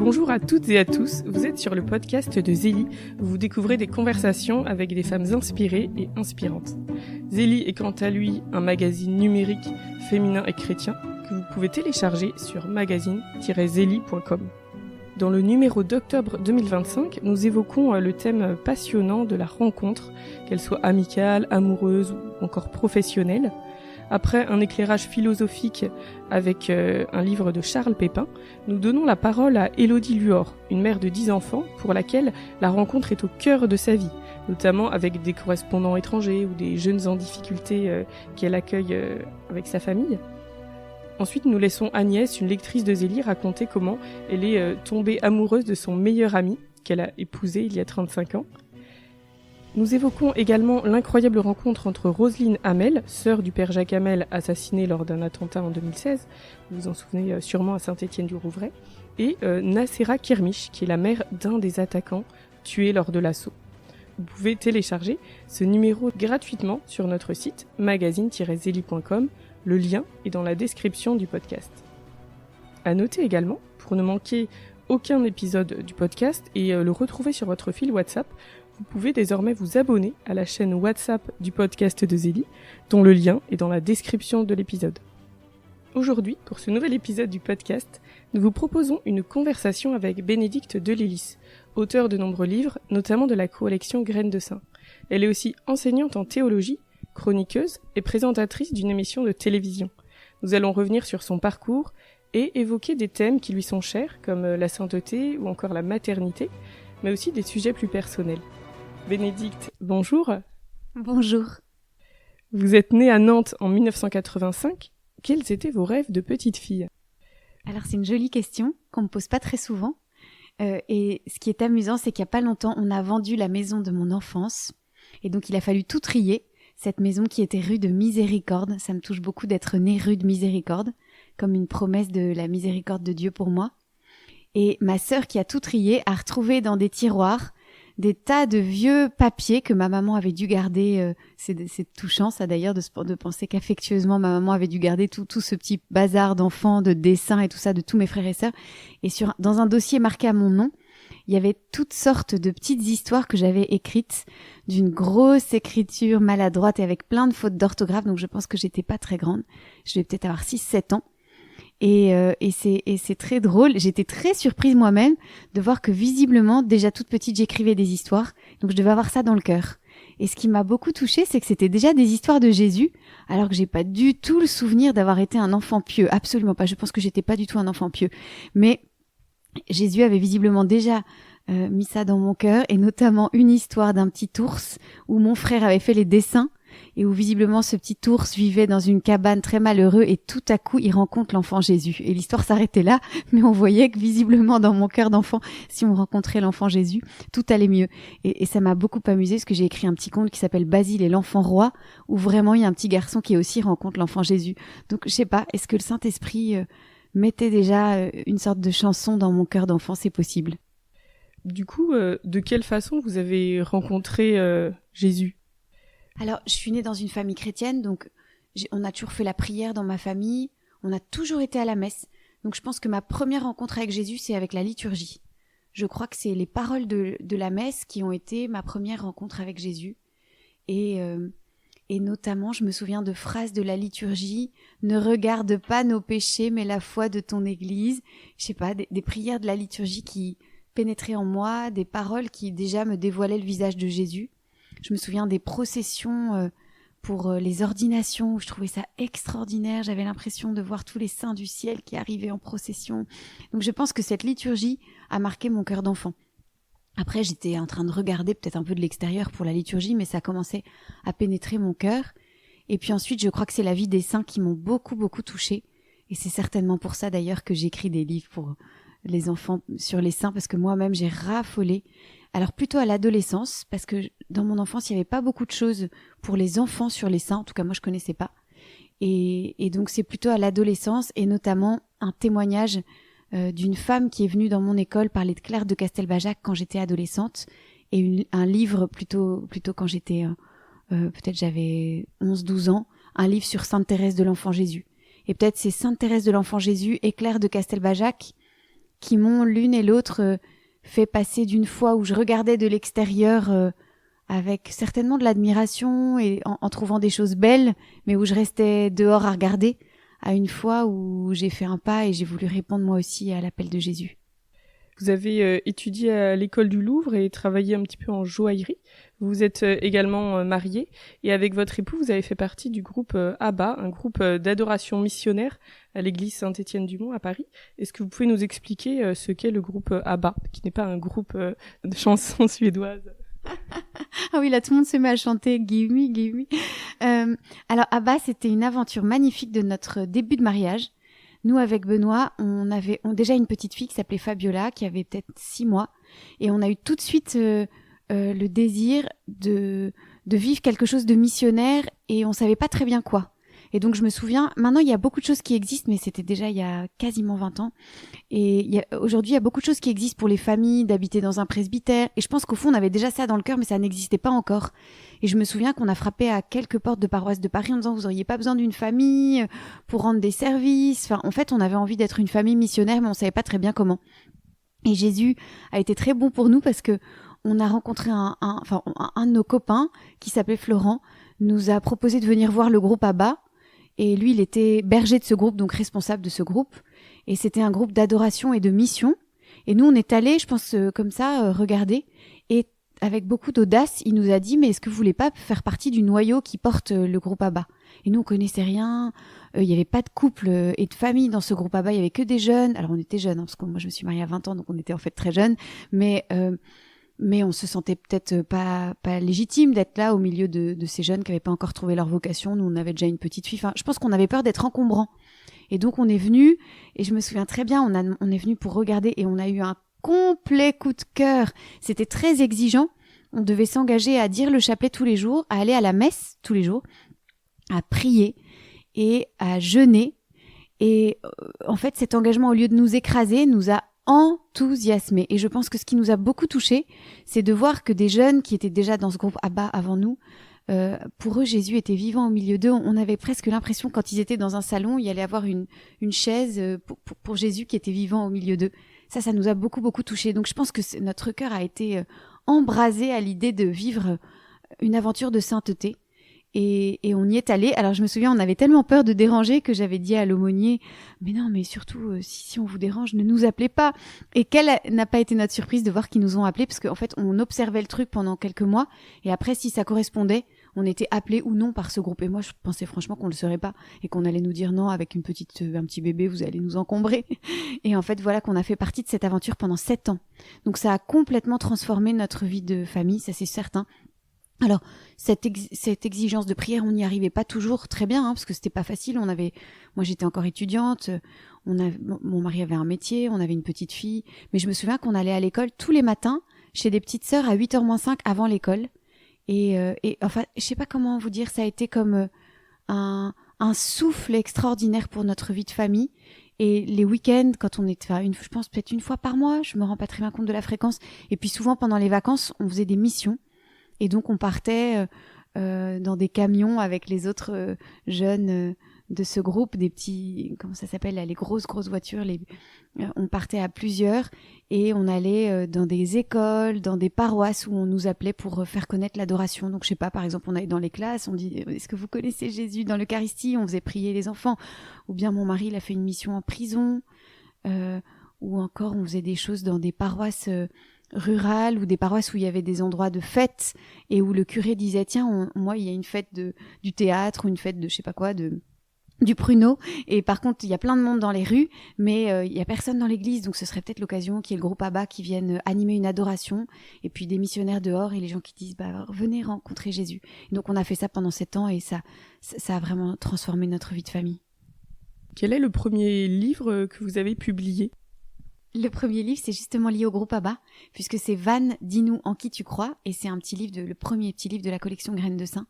Bonjour à toutes et à tous, vous êtes sur le podcast de Zélie, où vous découvrez des conversations avec des femmes inspirées et inspirantes. Zélie est quant à lui un magazine numérique, féminin et chrétien, que vous pouvez télécharger sur magazine-zélie.com. Dans le numéro d'octobre 2025, nous évoquons le thème passionnant de la rencontre, qu'elle soit amicale, amoureuse ou encore professionnelle. Après un éclairage philosophique avec un livre de Charles Pépin, nous donnons la parole à Élodie Luor, une mère de 10 enfants pour laquelle la rencontre est au cœur de sa vie, notamment avec des correspondants étrangers ou des jeunes en difficulté qu'elle accueille avec sa famille. Ensuite, nous laissons Agnès, une lectrice de Zélie, raconter comment elle est tombée amoureuse de son meilleur ami, qu'elle a épousé il y a 35 ans. Nous évoquons également l'incroyable rencontre entre Roselyne Hamel, sœur du père Jacques Hamel assassiné lors d'un attentat en 2016, vous vous en souvenez sûrement à Saint-Étienne-du-Rouvray, et Nacera Kermiche, qui est la mère d'un des attaquants tués lors de l'assaut. Vous pouvez télécharger ce numéro gratuitement sur notre site magazine-zélie.com, le lien est dans la description du podcast. À noter également, pour ne manquer aucun épisode du podcast et le retrouver sur votre fil WhatsApp, vous pouvez désormais vous abonner à la chaîne WhatsApp du podcast de Zélie, dont le lien est dans la description de l'épisode. Aujourd'hui, pour ce nouvel épisode du podcast, nous vous proposons une conversation avec Bénédicte Delélis, auteure de nombreux livres, notamment de la collection Graines de Saint. Elle est aussi enseignante en théologie, chroniqueuse et présentatrice d'une émission de télévision. Nous allons revenir sur son parcours et évoquer des thèmes qui lui sont chers, comme la sainteté ou encore la maternité, mais aussi des sujets plus personnels. Bénédicte, bonjour. Bonjour. Vous êtes née à Nantes en 1985. Quels étaient vos rêves de petite fille ? Alors c'est une jolie question qu'on me pose pas très souvent. Et ce qui est amusant, c'est qu'il y a pas longtemps, on a vendu la maison de mon enfance. Et donc il a fallu tout trier. Cette maison qui était rue de Miséricorde. Ça me touche beaucoup d'être née rue de Miséricorde, comme une promesse de la miséricorde de Dieu pour moi. Et ma sœur qui a tout trié a retrouvé dans des tiroirs des tas de vieux papiers que ma maman avait dû garder. C'est touchant ça d'ailleurs de penser qu'affectueusement ma maman avait dû garder tout ce petit bazar d'enfants, de dessins et tout ça de tous mes frères et sœurs. Et dans un dossier marqué à mon nom, il y avait toutes sortes de petites histoires que j'avais écrites d'une grosse écriture maladroite et avec plein de fautes d'orthographe. Donc je pense que j'étais pas très grande. Je devais peut-être avoir 6-7 ans. Et c'est très drôle. J'étais très surprise moi-même de voir que visiblement, déjà toute petite, j'écrivais des histoires. Donc je devais avoir ça dans le cœur. Et ce qui m'a beaucoup touchée, c'est que c'était déjà des histoires de Jésus, alors que j'ai pas du tout le souvenir d'avoir été un enfant pieux. Absolument pas. Je pense que j'étais pas du tout un enfant pieux. Mais Jésus avait visiblement déjà mis ça dans mon cœur, et notamment une histoire d'un petit ours où mon frère avait fait les dessins et où visiblement ce petit ours vivait dans une cabane très malheureux et tout à coup il rencontre l'enfant Jésus. Et l'histoire s'arrêtait là, mais on voyait que visiblement dans mon cœur d'enfant, si on rencontrait l'enfant Jésus, tout allait mieux. Et ça m'a beaucoup amusé parce que j'ai écrit un petit conte qui s'appelle Basile et l'enfant roi, où vraiment il y a un petit garçon qui aussi rencontre l'enfant Jésus. Donc je sais pas, est-ce que le Saint-Esprit mettait déjà une sorte de chanson dans mon cœur d'enfant? C'est possible. Du coup, de quelle façon vous avez rencontré Jésus ? Alors, je suis née dans une famille chrétienne, donc on a toujours fait la prière dans ma famille, on a toujours été à la messe. Donc je pense que ma première rencontre avec Jésus, c'est avec la liturgie. Je crois que c'est les paroles de la messe qui ont été ma première rencontre avec Jésus. Et notamment, je me souviens de phrases de la liturgie, « Ne regarde pas nos péchés, mais la foi de ton Église ». Je sais pas, des prières de la liturgie qui pénétraient en moi, des paroles qui déjà me dévoilaient le visage de Jésus. Je me souviens des processions pour les ordinations, où je trouvais ça extraordinaire. J'avais l'impression de voir tous les saints du ciel qui arrivaient en procession. Donc je pense que cette liturgie a marqué mon cœur d'enfant. Après, j'étais en train de regarder peut-être un peu de l'extérieur pour la liturgie, mais ça commençait à pénétrer mon cœur. Et puis ensuite, je crois que c'est la vie des saints qui m'ont beaucoup, beaucoup touchée. Et c'est certainement pour ça d'ailleurs que j'écris des livres pour les enfants sur les saints, parce que moi-même, j'ai raffolé. Alors plutôt à l'adolescence, parce que dans mon enfance, il n'y avait pas beaucoup de choses pour les enfants sur les saints. En tout cas, moi, je connaissais pas. Et donc, c'est plutôt à l'adolescence, et notamment un témoignage d'une femme qui est venue dans mon école parler de Claire de Castelbajac quand j'étais adolescente, et un livre plutôt quand j'étais, peut-être j'avais 11-12 ans, un livre sur Sainte Thérèse de l'Enfant Jésus. Et peut-être c'est Sainte Thérèse de l'Enfant Jésus et Claire de Castelbajac qui m'ont l'une et l'autre fait passer d'une foi où je regardais de l'extérieur avec certainement de l'admiration et en trouvant des choses belles, mais où je restais dehors à regarder, à une fois où j'ai fait un pas et j'ai voulu répondre moi aussi à l'appel de Jésus. Vous avez étudié à l'école du Louvre et travaillé un petit peu en joaillerie. Vous êtes également marié et avec votre époux, vous avez fait partie du groupe ABBA, un groupe d'adoration missionnaire à l'église Saint-Étienne-du-Mont à Paris. Est-ce que vous pouvez nous expliquer ce qu'est le groupe ABBA, qui n'est pas un groupe de chansons suédoises? Ah oui, là tout le monde se met à chanter Give me, give me. Alors ABBA, c'était une aventure magnifique de notre début de mariage. Nous, avec Benoît, on avait déjà une petite fille qui s'appelait Fabiola, qui avait peut-être 6 mois. Et on a eu tout de suite le désir de vivre quelque chose de missionnaire et on savait pas très bien quoi. Et donc, je me souviens, maintenant, il y a beaucoup de choses qui existent, mais c'était déjà il y a quasiment 20 ans. Et aujourd'hui, il y a beaucoup de choses qui existent pour les familles, d'habiter dans un presbytère. Et je pense qu'au fond, on avait déjà ça dans le cœur, mais ça n'existait pas encore. Et je me souviens qu'on a frappé à quelques portes de paroisses de Paris en disant, vous auriez pas besoin d'une famille pour rendre des services. Enfin, en fait, on avait envie d'être une famille missionnaire, mais on savait pas très bien comment. Et Jésus a été très bon pour nous parce que on a rencontré un de nos copains qui s'appelait Florent, nous a proposé de venir voir le groupe ABBA. Et lui, il était berger de ce groupe, donc responsable de ce groupe. Et c'était un groupe d'adoration et de mission. Et nous, on est allés, je pense, comme ça, regarder. Et avec beaucoup d'audace, il nous a dit, mais est-ce que vous voulez pas faire partie du noyau qui porte le groupe ABBA? Et nous, on connaissait rien. Il y avait pas de couple et de famille dans ce groupe ABBA. Il y avait que des jeunes. Alors, on était jeunes, hein, parce que moi, je me suis mariée à 20 ans, donc on était en fait très jeunes. Mais on se sentait peut-être pas légitime d'être là au milieu de ces jeunes qui n'avaient pas encore trouvé leur vocation. Nous, on avait déjà une petite fille. Enfin, je pense qu'on avait peur d'être encombrant. Et donc, on est venu, et je me souviens très bien, on est venu pour regarder, et on a eu un complet coup de cœur. C'était très exigeant. On devait s'engager à dire le chapelet tous les jours, à aller à la messe tous les jours, à prier et à jeûner. Et en fait, cet engagement, au lieu de nous écraser, nous a enthousiasmés. Et je pense que ce qui nous a beaucoup touchés, c'est de voir que des jeunes qui étaient déjà dans ce groupe ABBA avant nous, pour eux, Jésus était vivant au milieu d'eux. On avait presque l'impression, quand ils étaient dans un salon, il y allait avoir une chaise pour Jésus qui était vivant au milieu d'eux. Ça nous a beaucoup, beaucoup touchés. Donc je pense que notre cœur a été embrasé à l'idée de vivre une aventure de sainteté. Et on y est allé. Alors je me souviens, on avait tellement peur de déranger que j'avais dit à l'aumônier, mais non, mais surtout si on vous dérange, ne nous appelez pas. Et quelle n'a pas été notre surprise de voir qu'ils nous ont appelés, parce qu'en fait on observait le truc pendant quelques mois, et après si ça correspondait, on était appelés ou non par ce groupe. Et moi je pensais franchement qu'on le serait pas et qu'on allait nous dire non, avec un petit bébé vous allez nous encombrer. Et en fait voilà qu'on a fait partie de cette aventure pendant 7 ans. Donc ça a complètement transformé notre vie de famille, ça c'est certain. Alors, cette exigence de prière, on n'y arrivait pas toujours très bien, parce que c'était pas facile. Moi j'étais encore étudiante, mon mari avait un métier, on avait une petite fille, mais je me souviens qu'on allait à l'école tous les matins, chez des petites sœurs à 8h moins 5 avant l'école. Et enfin, je sais pas comment vous dire, ça a été comme un souffle extraordinaire pour notre vie de famille. Et les week-ends, quand on était, je pense peut-être une fois par mois, je me rends pas très bien compte de la fréquence. Et puis souvent pendant les vacances, on faisait des missions. Et donc, on partait dans des camions avec les autres jeunes de ce groupe, des petits, comment ça s'appelle là, les grosses voitures. On partait à plusieurs et on allait dans des écoles, dans des paroisses où on nous appelait pour faire connaître l'adoration. Donc, je sais pas, par exemple, on allait dans les classes, on dit, est-ce que vous connaissez Jésus dans l'Eucharistie? On faisait prier les enfants. Ou bien mon mari, il a fait une mission en prison. Ou encore, on faisait des choses dans des paroisses rurales ou des paroisses où il y avait des endroits de fête et où le curé disait tiens moi il y a une fête du théâtre ou une fête de je sais pas quoi du pruneau et par contre il y a plein de monde dans les rues mais il y a personne dans l'église donc ce serait peut-être l'occasion qu'il y ait le groupe ABBA qui vienne animer une adoration et puis des missionnaires dehors et les gens qui disent bah venez rencontrer Jésus. Et donc on a fait ça pendant 7 ans et ça a vraiment transformé notre vie de famille. Quel est le premier livre que vous avez publié? Le premier livre, c'est justement lié au groupe ABBA, puisque c'est Van, dis-nous en qui tu crois, et c'est le premier petit livre de la collection Graines de Saint.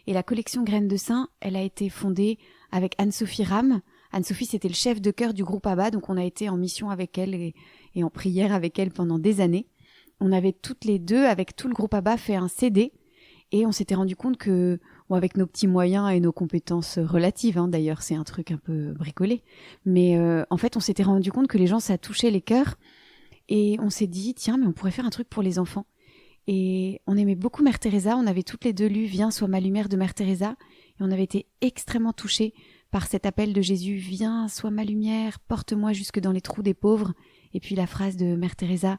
Et la collection Graines de Saint, elle a été fondée avec Anne-Sophie Ram. Anne-Sophie, c'était le chef de chœur du groupe ABBA, donc on a été en mission avec elle et en prière avec elle pendant des années. On avait toutes les deux, avec tout le groupe ABBA, fait un CD, et on s'était rendu compte que, avec nos petits moyens et nos compétences relatives, d'ailleurs c'est un truc un peu bricolé, mais en fait on s'était rendu compte que les gens, ça touchait les cœurs Et on s'est dit, tiens, mais on pourrait faire un truc pour les enfants. Et on aimait beaucoup Mère Teresa. On avait toutes les deux lu Viens, sois ma lumière de Mère Teresa. Et on avait été extrêmement touchés par cet appel de Jésus. Viens, sois ma lumière, porte-moi jusque dans les trous des pauvres. Et puis la phrase de Mère Teresa,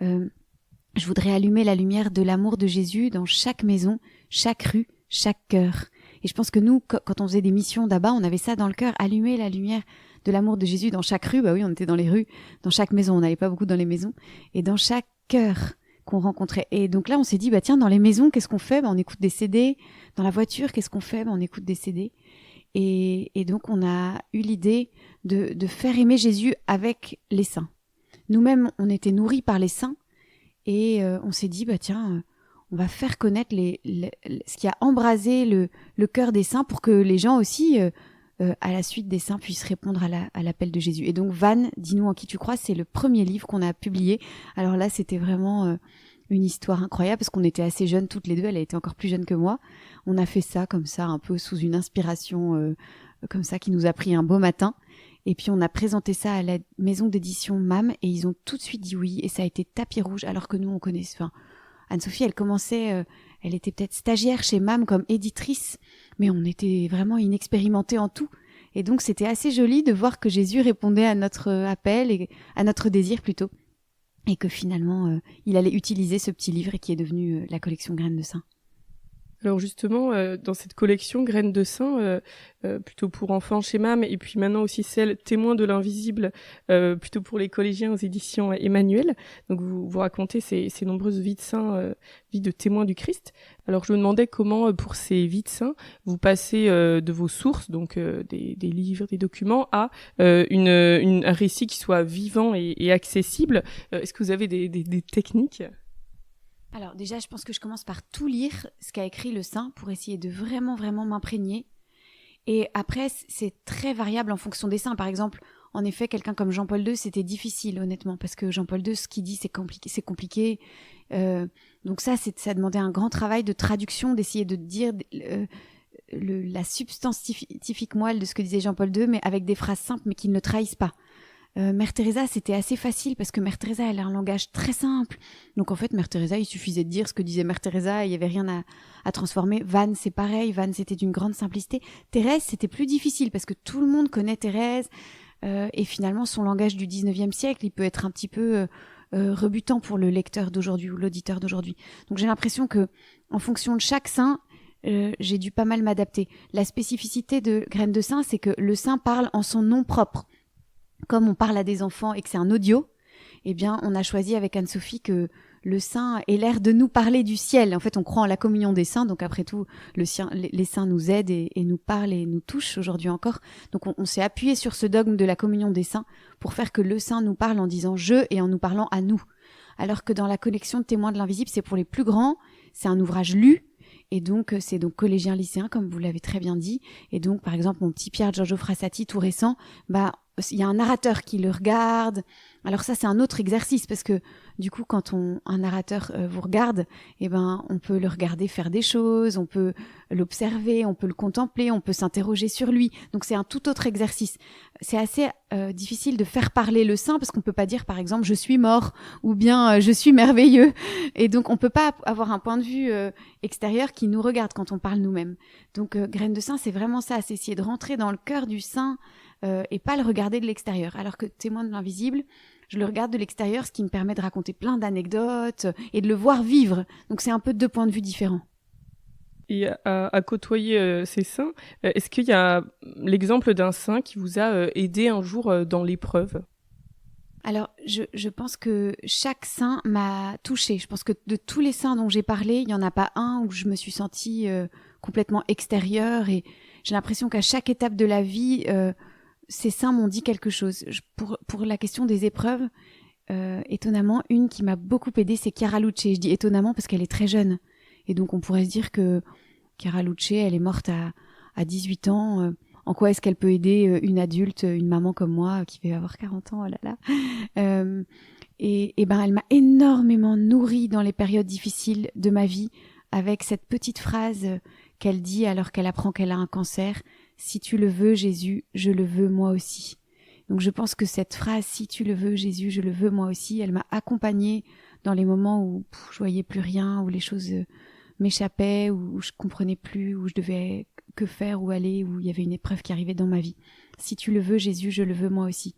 je voudrais allumer la lumière de l'amour de Jésus dans chaque maison, chaque rue, chaque cœur. Et je pense que nous, quand on faisait des missions d'Abba, on avait ça dans le cœur, allumer la lumière de l'amour de Jésus dans chaque rue. Bah oui, on était dans les rues, dans chaque maison, on n'allait pas beaucoup dans les maisons, et dans chaque cœur qu'on rencontrait. Et donc là, on s'est dit, bah tiens, dans les maisons, qu'est-ce qu'on fait ? Bah, on écoute des CD. Dans la voiture, qu'est-ce qu'on fait ? Bah, on écoute des CD. Et donc, on a eu l'idée de faire aimer Jésus avec les saints. Nous-mêmes, on était nourris par les saints, et on s'est dit, bah tiens, on va faire connaître ce qui a embrasé le cœur des saints pour que les gens aussi, à la suite des saints, puissent répondre à l'appel de Jésus. Et donc, Van, dis-nous en qui tu crois, c'est le premier livre qu'on a publié. Alors là, c'était vraiment une histoire incroyable parce qu'on était assez jeunes toutes les deux. Elle a été encore plus jeune que moi. On a fait ça comme ça, un peu sous une inspiration comme ça qui nous a pris un beau matin. Et puis on a présenté ça à la maison d'édition MAM et ils ont tout de suite dit oui. Et ça a été tapis rouge alors que nous on connaissait. Enfin, Anne-Sophie, elle commençait, elle était peut-être stagiaire chez MAM comme éditrice, mais on était vraiment inexpérimentés en tout. Et donc c'était assez joli de voir que Jésus répondait à notre appel et à notre désir plutôt, et que finalement il allait utiliser ce petit livre et qui est devenu la collection Graines de Saint. Alors justement, dans cette collection Graines de Saint, plutôt pour enfants chez MAM, et puis maintenant aussi celle Témoins de l'invisible, plutôt pour les collégiens aux éditions Emmanuel. Donc vous racontez ces nombreuses vies de saints, vies de témoins du Christ. Alors je me demandais comment, pour ces vies de saints, vous passez de vos sources, donc des livres, des documents, à un récit qui soit vivant et accessible. Est-ce que vous avez des techniques ? Alors déjà, je pense que je commence par tout lire ce qu'a écrit le saint pour essayer de vraiment, vraiment m'imprégner. Et après, c'est très variable en fonction des saints. Par exemple, en effet, quelqu'un comme Jean-Paul II, c'était difficile, honnêtement, parce que Jean-Paul II, ce qu'il dit, c'est compliqué. Donc ça demandait un grand travail de traduction, d'essayer de dire la substance scientifique moelle de ce que disait Jean-Paul II, mais avec des phrases simples, mais qui ne le trahissent pas. Mère Teresa, c'était assez facile parce que Mère Teresa, elle a un langage très simple. Donc en fait, Mère Teresa, il suffisait de dire ce que disait Mère Teresa, il n'y avait rien à transformer. Vannes, c'est pareil, Vannes, c'était d'une grande simplicité. Thérèse, c'était plus difficile parce que tout le monde connaît Thérèse, et finalement, son langage du 19e siècle, il peut être un petit peu rebutant pour le lecteur d'aujourd'hui ou l'auditeur d'aujourd'hui. Donc j'ai l'impression que, en fonction de chaque saint, j'ai dû pas mal m'adapter. La spécificité de Graines de Saint, c'est que le saint parle en son nom propre. Comme on parle à des enfants et que c'est un audio, eh bien, on a choisi avec Anne-Sophie que le saint ait l'air de nous parler du ciel. En fait, on croit en la communion des saints, donc après tout, les saints nous aident et nous parlent et nous touchent aujourd'hui encore. Donc on s'est appuyé sur ce dogme de la communion des saints pour faire que le saint nous parle en disant « je » et en nous parlant à nous. Alors que dans la collection de Témoins de l'invisible, c'est pour les plus grands, c'est un ouvrage lu, et donc c'est donc collégien lycéen, comme vous l'avez très bien dit. Et donc, par exemple, mon petit Pierre Giorgio Frassati, tout récent, il y a un narrateur qui le regarde. Alors ça, c'est un autre exercice parce que du coup, quand un narrateur vous regarde, eh ben, on peut le regarder faire des choses, on peut l'observer, on peut le contempler, on peut s'interroger sur lui. Donc c'est un tout autre exercice. C'est assez difficile de faire parler le saint parce qu'on peut pas dire, par exemple, je suis mort ou bien je suis merveilleux. Et donc on peut pas avoir un point de vue extérieur qui nous regarde quand on parle nous-mêmes. Donc Graines de Saint, c'est vraiment ça, c'est essayer de rentrer dans le cœur du saint. Et pas le regarder de l'extérieur. Alors que Témoin de l'invisible, je le regarde de l'extérieur, ce qui me permet de raconter plein d'anecdotes et de le voir vivre. Donc c'est un peu deux points de vue différents. Et à côtoyer ces saints, est-ce qu'il y a l'exemple d'un saint qui vous a aidé un jour dans l'épreuve ? Alors, je pense que chaque saint m'a touchée. Je pense que de tous les saints dont j'ai parlé, il n'y en a pas un où je me suis sentie complètement extérieure. Et j'ai l'impression qu'à chaque étape de la vie... ces saints m'ont dit quelque chose. Pour la question des épreuves, étonnamment, une qui m'a beaucoup aidée, c'est Chiara Luce. Je dis étonnamment parce qu'elle est très jeune. Et donc, on pourrait se dire que Chiara Luce, elle est morte à 18 ans. En quoi est-ce qu'elle peut aider une adulte, une maman comme moi, qui va avoir 40 ans, oh là là. Et ben, elle m'a énormément nourrie dans les périodes difficiles de ma vie avec cette petite phrase qu'elle dit alors qu'elle apprend qu'elle a un cancer. « Si tu le veux, Jésus, je le veux moi aussi. » Donc je pense que cette phrase « Si tu le veux, Jésus, je le veux moi aussi », elle m'a accompagnée dans les moments où je voyais plus rien, où les choses m'échappaient, où je comprenais plus, où je devais que faire, où aller, où il y avait une épreuve qui arrivait dans ma vie. « Si tu le veux, Jésus, je le veux moi aussi ».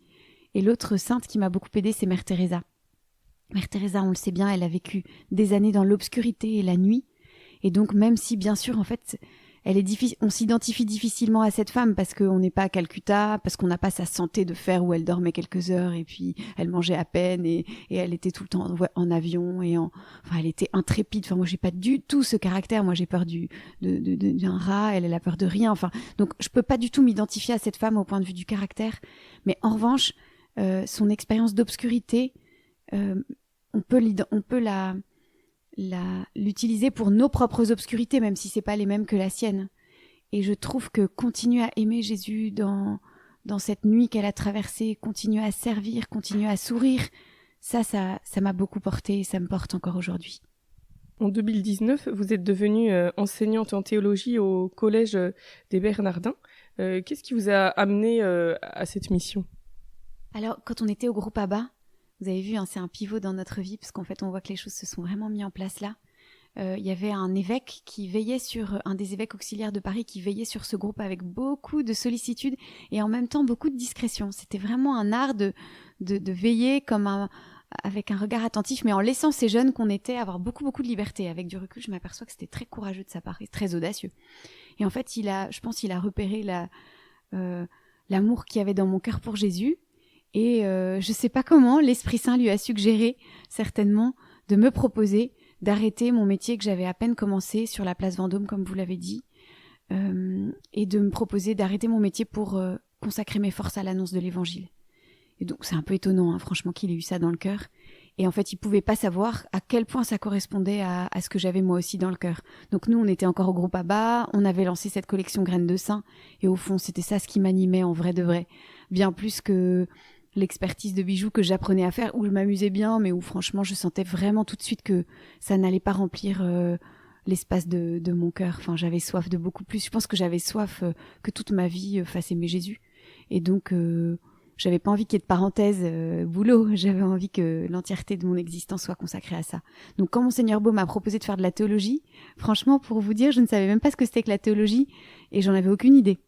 Et l'autre sainte qui m'a beaucoup aidée, c'est Mère Teresa. Mère Teresa, on le sait bien, elle a vécu des années dans l'obscurité et la nuit. Et donc, même si, bien sûr, en fait, elle est difficile, on s'identifie difficilement à cette femme parce qu'on n'est pas à Calcutta, parce qu'on n'a pas sa santé de fer où elle dormait quelques heures et puis elle mangeait à peine et elle était tout le temps en avion enfin, elle était intrépide. Enfin, moi, j'ai pas du tout ce caractère. Moi, j'ai peur d'un rat. Elle a peur de rien. Enfin, donc, je peux pas du tout m'identifier à cette femme au point de vue du caractère. Mais en revanche, son expérience d'obscurité, on peut l'utiliser pour nos propres obscurités, même si c'est pas les mêmes que la sienne. Et je trouve que continuer à aimer Jésus dans cette nuit qu'elle a traversée, continuer à servir, continuer à sourire, ça m'a beaucoup porté et ça me porte encore aujourd'hui. En 2019, vous êtes devenue enseignante en théologie au Collège des Bernardins. Qu'est-ce qui vous a amené à cette mission ? Alors, quand on était au groupe Abba, vous avez vu, hein, c'est un pivot dans notre vie, parce qu'en fait, on voit que les choses se sont vraiment mises en place là. Il y avait un évêque qui veillait un des évêques auxiliaires de Paris, qui veillait sur ce groupe avec beaucoup de sollicitude et en même temps beaucoup de discrétion. C'était vraiment un art de veiller avec un regard attentif, mais en laissant ces jeunes qu'on était avoir beaucoup de liberté. Avec du recul, je m'aperçois que c'était très courageux de sa part et très audacieux. Et en fait, je pense qu'il a repéré l'amour qu'il y avait dans mon cœur pour Jésus. Et je sais pas comment, l'Esprit Saint lui a suggéré, certainement, de me proposer d'arrêter mon métier que j'avais à peine commencé sur la place Vendôme, comme vous l'avez dit, et de me proposer d'arrêter mon métier pour consacrer mes forces à l'annonce de l'Évangile. Et donc c'est un peu étonnant, hein, franchement, qu'il ait eu ça dans le cœur. Et en fait, il pouvait pas savoir à quel point ça correspondait à ce que j'avais moi aussi dans le cœur. Donc nous, on était encore au groupe Abba, on avait lancé cette collection Graines de Saint, et au fond, c'était ça ce qui m'animait en vrai de vrai. Bien plus que l'expertise de bijoux que j'apprenais à faire, où je m'amusais bien, mais où franchement je sentais vraiment tout de suite que ça n'allait pas remplir l'espace de mon cœur. Enfin, j'avais soif de beaucoup plus. Je pense que j'avais soif que toute ma vie fasse aimer Jésus. Et donc, j'avais pas envie qu'il y ait de parenthèse boulot. J'avais envie que l'entièreté de mon existence soit consacrée à ça. Donc, quand Monseigneur Beau m'a proposé de faire de la théologie, franchement, pour vous dire, je ne savais même pas ce que c'était que la théologie et j'en avais aucune idée.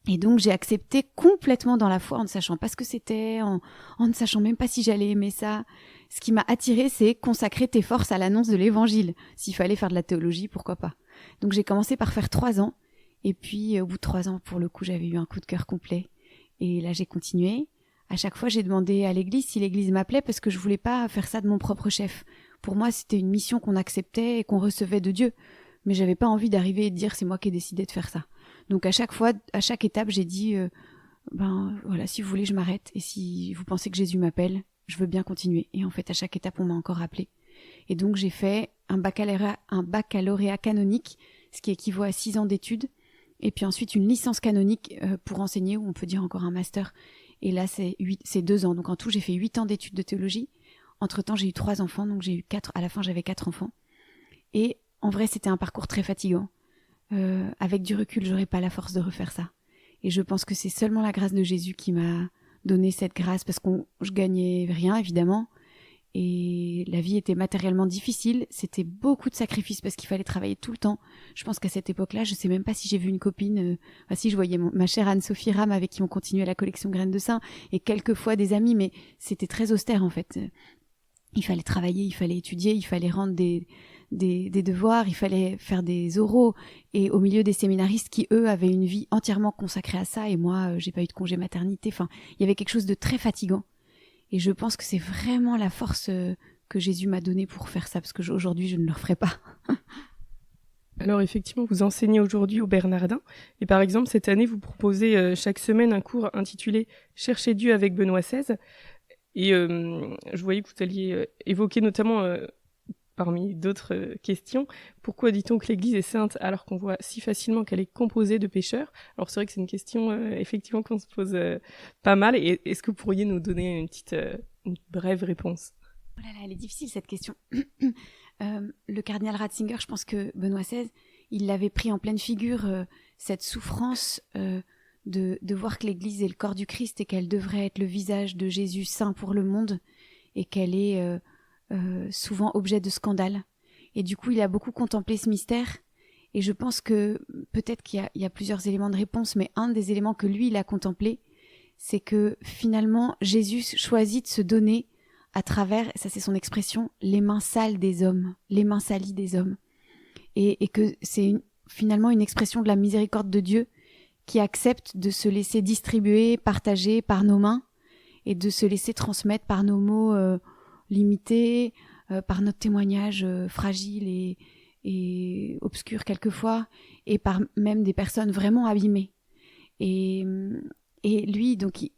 Et donc, j'ai accepté complètement dans la foi, en ne sachant pas ce que c'était, en ne sachant même pas si j'allais aimer ça. Ce qui m'a attirée, c'est consacrer tes forces à l'annonce de l'Évangile. S'il fallait faire de la théologie, pourquoi pas. Donc, j'ai commencé par faire 3 ans. Et puis, au bout de 3 ans, pour le coup, j'avais eu un coup de cœur complet. Et là, j'ai continué. À chaque fois, j'ai demandé à l'église si l'église m'appelait parce que je voulais pas faire ça de mon propre chef. Pour moi, c'était une mission qu'on acceptait et qu'on recevait de Dieu. Mais j'avais pas envie d'arriver et de dire c'est moi qui ai décidé de faire ça. Donc à chaque fois, à chaque étape, j'ai dit voilà, si vous voulez, je m'arrête. Et si vous pensez que Jésus m'appelle, je veux bien continuer. Et en fait, à chaque étape, on m'a encore appelé. Et donc j'ai fait un baccalauréat canonique, ce qui équivaut à 6 ans d'études. Et puis ensuite une licence canonique pour enseigner, ou on peut dire encore un master. Et là, c'est 2 ans. Donc en tout, j'ai fait 8 ans d'études de théologie. Entre-temps, j'ai eu 3 enfants, donc j'ai eu 4. À la fin, j'avais 4 enfants. Et en vrai, c'était un parcours très fatigant. Avec du recul, j'aurais pas la force de refaire ça. Et je pense que c'est seulement la grâce de Jésus qui m'a donné cette grâce, parce que je gagnais rien, évidemment, et la vie était matériellement difficile. C'était beaucoup de sacrifices parce qu'il fallait travailler tout le temps. Je pense qu'à cette époque-là, je sais même pas si j'ai vu une copine. Si, je voyais ma chère Anne-Sophie Ram avec qui on continuait la collection Graines de Saint, et quelques fois des amis, mais c'était très austère en fait. Il fallait travailler, il fallait étudier, il fallait rendre des devoirs, il fallait faire des oraux, et au milieu des séminaristes qui, eux, avaient une vie entièrement consacrée à ça, et moi, j'ai pas eu de congé maternité. Enfin, il y avait quelque chose de très fatigant. Et je pense que c'est vraiment la force que Jésus m'a donnée pour faire ça, parce que aujourd'hui, je ne le referai pas. Alors effectivement, vous enseignez aujourd'hui au Bernardin, et par exemple, cette année, vous proposez chaque semaine un cours intitulé « Chercher Dieu avec Benoît XVI ». Et je voyais que vous alliez évoquer notamment, parmi d'autres questions, pourquoi dit-on que l'Église est sainte alors qu'on voit si facilement qu'elle est composée de pécheurs ? Alors c'est vrai que c'est une question effectivement qu'on se pose pas mal. Et est-ce que vous pourriez nous donner une brève réponse ? Oh là là, elle est difficile cette question. Le cardinal Ratzinger, je pense que Benoît XVI, il l'avait pris en pleine figure, cette souffrance de voir que l'Église est le corps du Christ et qu'elle devrait être le visage de Jésus saint pour le monde et qu'elle est souvent objet de scandale. Et du coup, il a beaucoup contemplé ce mystère. Et je pense que peut-être qu'il y a plusieurs éléments de réponse, mais un des éléments que lui, il a contemplé, c'est que finalement, Jésus choisit de se donner à travers, ça c'est son expression, les mains sales des hommes, les mains salies des hommes. Et que c'est finalement une expression de la miséricorde de Dieu qui accepte de se laisser distribuer, partager par nos mains et de se laisser transmettre par nos mots limités, par notre témoignage fragile et obscur quelquefois, et par même des personnes vraiment abîmées. Et lui, donc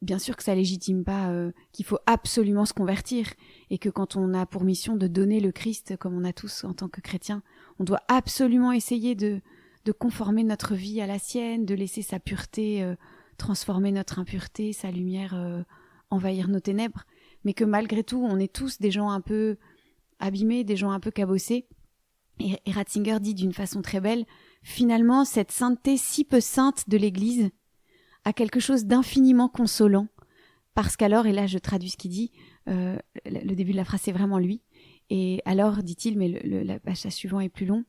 bien sûr que ça légitime pas qu'il faut absolument se convertir, et que quand on a pour mission de donner le Christ, comme on a tous en tant que chrétiens, on doit absolument essayer de conformer notre vie à la sienne, de laisser sa pureté transformer notre impureté, sa lumière envahir nos ténèbres, mais que malgré tout, on est tous des gens un peu abîmés, des gens un peu cabossés. Et Ratzinger dit d'une façon très belle, finalement, cette sainteté si peu sainte de l'Église a quelque chose d'infiniment consolant, parce qu'alors, et là je traduis ce qu'il dit, le début de la phrase c'est vraiment lui, et alors, dit-il, mais le passage suivant est plus long,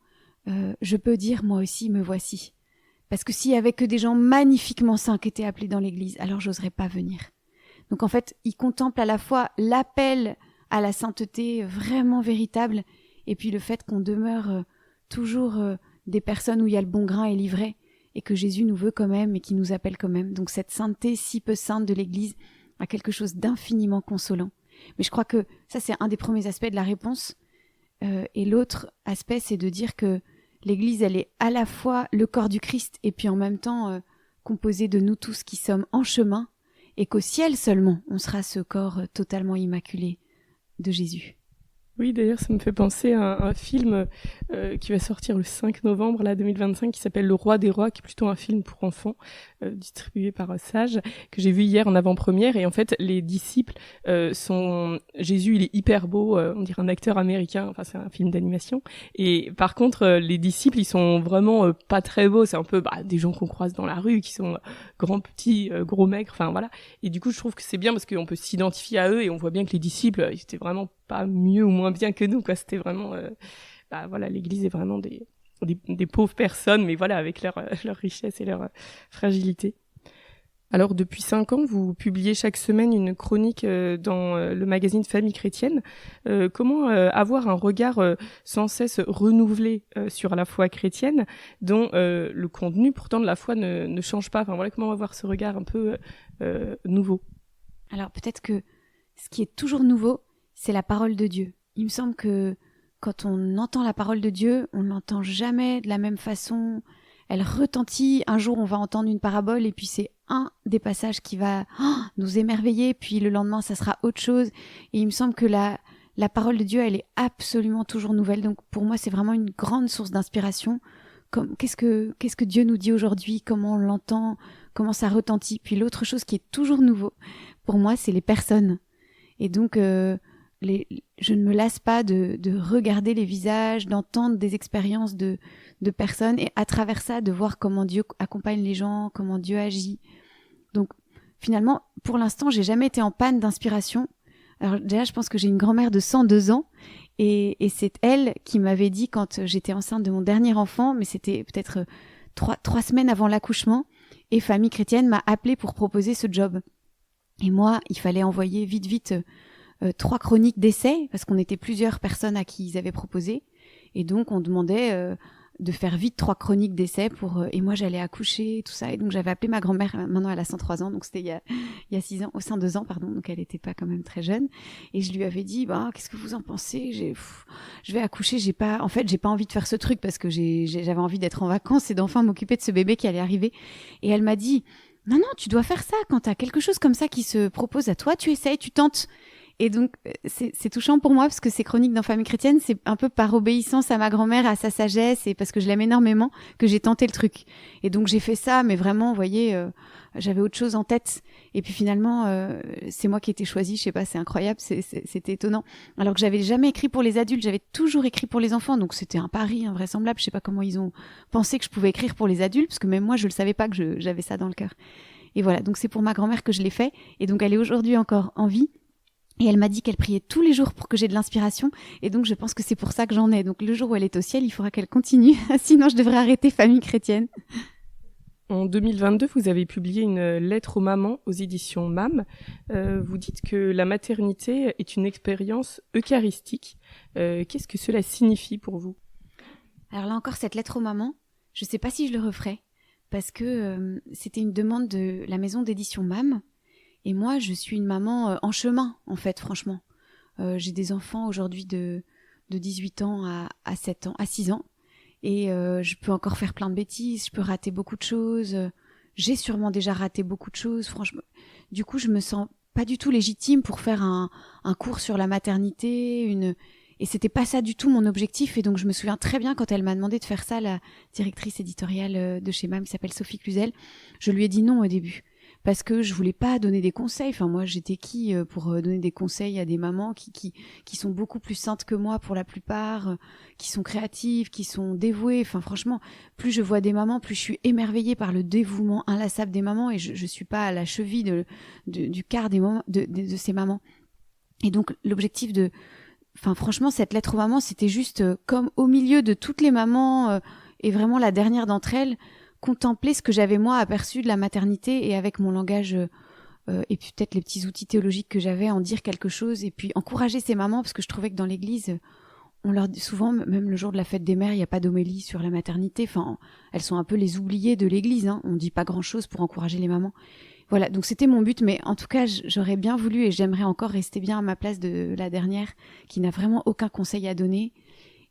je peux dire, moi aussi, me voici. Parce que s'il y avait que des gens magnifiquement saints qui étaient appelés dans l'Église, alors j'oserais pas venir. Donc en fait, il contemple à la fois l'appel à la sainteté vraiment véritable, et puis le fait qu'on demeure toujours des personnes où il y a le bon grain et l'ivraie, et que Jésus nous veut quand même et qui nous appelle quand même. Donc cette sainteté si peu sainte de l'Église a quelque chose d'infiniment consolant. Mais je crois que ça, c'est un des premiers aspects de la réponse. Et l'autre aspect, c'est de dire que l'Église, elle est à la fois le corps du Christ et puis en même temps composée de nous tous qui sommes en chemin, et qu'au ciel seulement, on sera ce corps totalement immaculé de Jésus. Oui, d'ailleurs, ça me fait penser à un film qui va sortir le 5 novembre 2025, qui s'appelle Le Roi des Rois, qui est plutôt un film pour enfants, distribué par Sage, que j'ai vu hier en avant-première. Et en fait, les disciples sont... Jésus, il est hyper beau, on dirait un acteur américain, enfin c'est un film d'animation. Et par contre, les disciples, ils sont vraiment pas très beaux. C'est un peu des gens qu'on croise dans la rue, qui sont grands, petits, gros, maigres, enfin voilà. Et du coup, je trouve que c'est bien parce qu'on peut s'identifier à eux, et on voit bien que les disciples, ils étaient vraiment pas mieux ou moins bien que nous, quoi. C'était vraiment voilà, l'Église est vraiment des pauvres personnes, mais voilà, avec leur richesse et leur fragilité. Alors depuis 5 ans, vous publiez chaque semaine une chronique dans le magazine Famille chrétienne. Comment avoir un regard sans cesse renouvelé sur la foi chrétienne, dont le contenu pourtant de la foi ne change pas. Enfin voilà, comment avoir ce regard un peu nouveau. Alors peut-être que ce qui est toujours nouveau, c'est la parole de Dieu. Il me semble que quand on entend la parole de Dieu, on ne l'entend jamais de la même façon. Elle retentit. Un jour, on va entendre une parabole et puis c'est un des passages qui va nous émerveiller. Puis le lendemain, ça sera autre chose. Et il me semble que la parole de Dieu, elle est absolument toujours nouvelle. Donc pour moi, c'est vraiment une grande source d'inspiration. Qu'est-ce que Dieu nous dit aujourd'hui? Comment on l'entend? Comment ça retentit? Puis l'autre chose qui est toujours nouveau, pour moi, c'est les personnes. Et donc, je ne me lasse pas de regarder les visages, d'entendre des expériences de personnes, et à travers ça, de voir comment Dieu accompagne les gens, comment Dieu agit. Donc, finalement, pour l'instant, j'ai jamais été en panne d'inspiration. Alors déjà, je pense que j'ai une grand-mère de 102 ans, et c'est elle qui m'avait dit, quand j'étais enceinte de mon dernier enfant, mais c'était peut-être 3 semaines avant l'accouchement, et Famille chrétienne m'a appelée pour proposer ce job. Et moi, il fallait envoyer vite 3 chroniques d'essais, parce qu'on était plusieurs personnes à qui ils avaient proposé. Et donc, on demandait de faire vite 3 chroniques d'essais et moi, j'allais accoucher, tout ça. Et donc, j'avais appelé ma grand-mère, maintenant elle a 103 ans, donc c'était il y a 6 ans, 102 ans, pardon, donc elle n'était pas quand même très jeune. Et je lui avais dit, qu'est-ce que vous en pensez? Je vais accoucher, j'ai pas envie de faire ce truc, parce que j'avais envie d'être en vacances et d'enfin m'occuper de ce bébé qui allait arriver. Et elle m'a dit, non, tu dois faire ça. Quand t'as quelque chose comme ça qui se propose à toi, tu essayes, tu tentes. Et donc, c'est touchant pour moi parce que ces chroniques dans Famille chrétienne, c'est un peu par obéissance à ma grand-mère, à sa sagesse, et parce que je l'aime énormément, que j'ai tenté le truc. Et donc, j'ai fait ça, mais vraiment, vous voyez, j'avais autre chose en tête. Et puis finalement, c'est moi qui ai été choisie, je sais pas, c'est incroyable, c'était étonnant. Alors que j'avais jamais écrit pour les adultes, j'avais toujours écrit pour les enfants, donc c'était un pari invraisemblable. Je sais pas comment ils ont pensé que je pouvais écrire pour les adultes, parce que même moi, je le savais pas que j'avais ça dans le cœur. Et voilà, donc c'est pour ma grand-mère que je l'ai fait, et donc elle est aujourd'hui encore en vie. Et elle m'a dit qu'elle priait tous les jours pour que j'ai de l'inspiration. Et donc, je pense que c'est pour ça que j'en ai. Donc, le jour où elle est au ciel, il faudra qu'elle continue. Sinon, je devrais arrêter Famille chrétienne. En 2022, vous avez publié une lettre aux mamans aux éditions MAM. Vous dites que la maternité est une expérience eucharistique. Qu'est-ce que cela signifie pour vous ? Alors là encore, cette lettre aux mamans, je ne sais pas si je le referai. Parce que c'était une demande de la maison d'édition MAM. Et moi, je suis une maman en chemin, en fait, franchement. J'ai des enfants aujourd'hui de 18 ans à 7 ans, à 6 ans. Et je peux encore faire plein de bêtises, je peux rater beaucoup de choses. J'ai sûrement déjà raté beaucoup de choses, franchement. Du coup, je me sens pas du tout légitime pour faire un cours sur la maternité, et c'était pas ça du tout mon objectif. Et donc, je me souviens très bien quand elle m'a demandé de faire ça, la directrice éditoriale de chez MAM, qui s'appelle Sophie Cluzel. Je lui ai dit non au début. Parce que je voulais pas donner des conseils. Enfin, moi, j'étais qui pour donner des conseils à des mamans qui sont beaucoup plus saintes que moi pour la plupart, qui sont créatives, qui sont dévouées. Enfin, franchement, plus je vois des mamans, plus je suis émerveillée par le dévouement inlassable des mamans, et je suis pas à la cheville du quart des mamans, de ces mamans. Et donc, l'objectif enfin, franchement, cette lettre aux mamans, c'était juste comme au milieu de toutes les mamans, et vraiment la dernière d'entre elles, contempler ce que j'avais moi aperçu de la maternité, et avec mon langage et puis peut-être les petits outils théologiques que j'avais, en dire quelque chose, et puis encourager ces mamans, parce que je trouvais que dans l'église, on leur dit souvent, même le jour de la fête des mères, il n'y a pas d'homélie sur la maternité. Enfin, elles sont un peu les oubliées de l'église, hein. On dit pas grand-chose pour encourager les mamans. Voilà, donc c'était mon but, mais en tout cas, j'aurais bien voulu, et j'aimerais encore rester bien à ma place de la dernière, qui n'a vraiment aucun conseil à donner,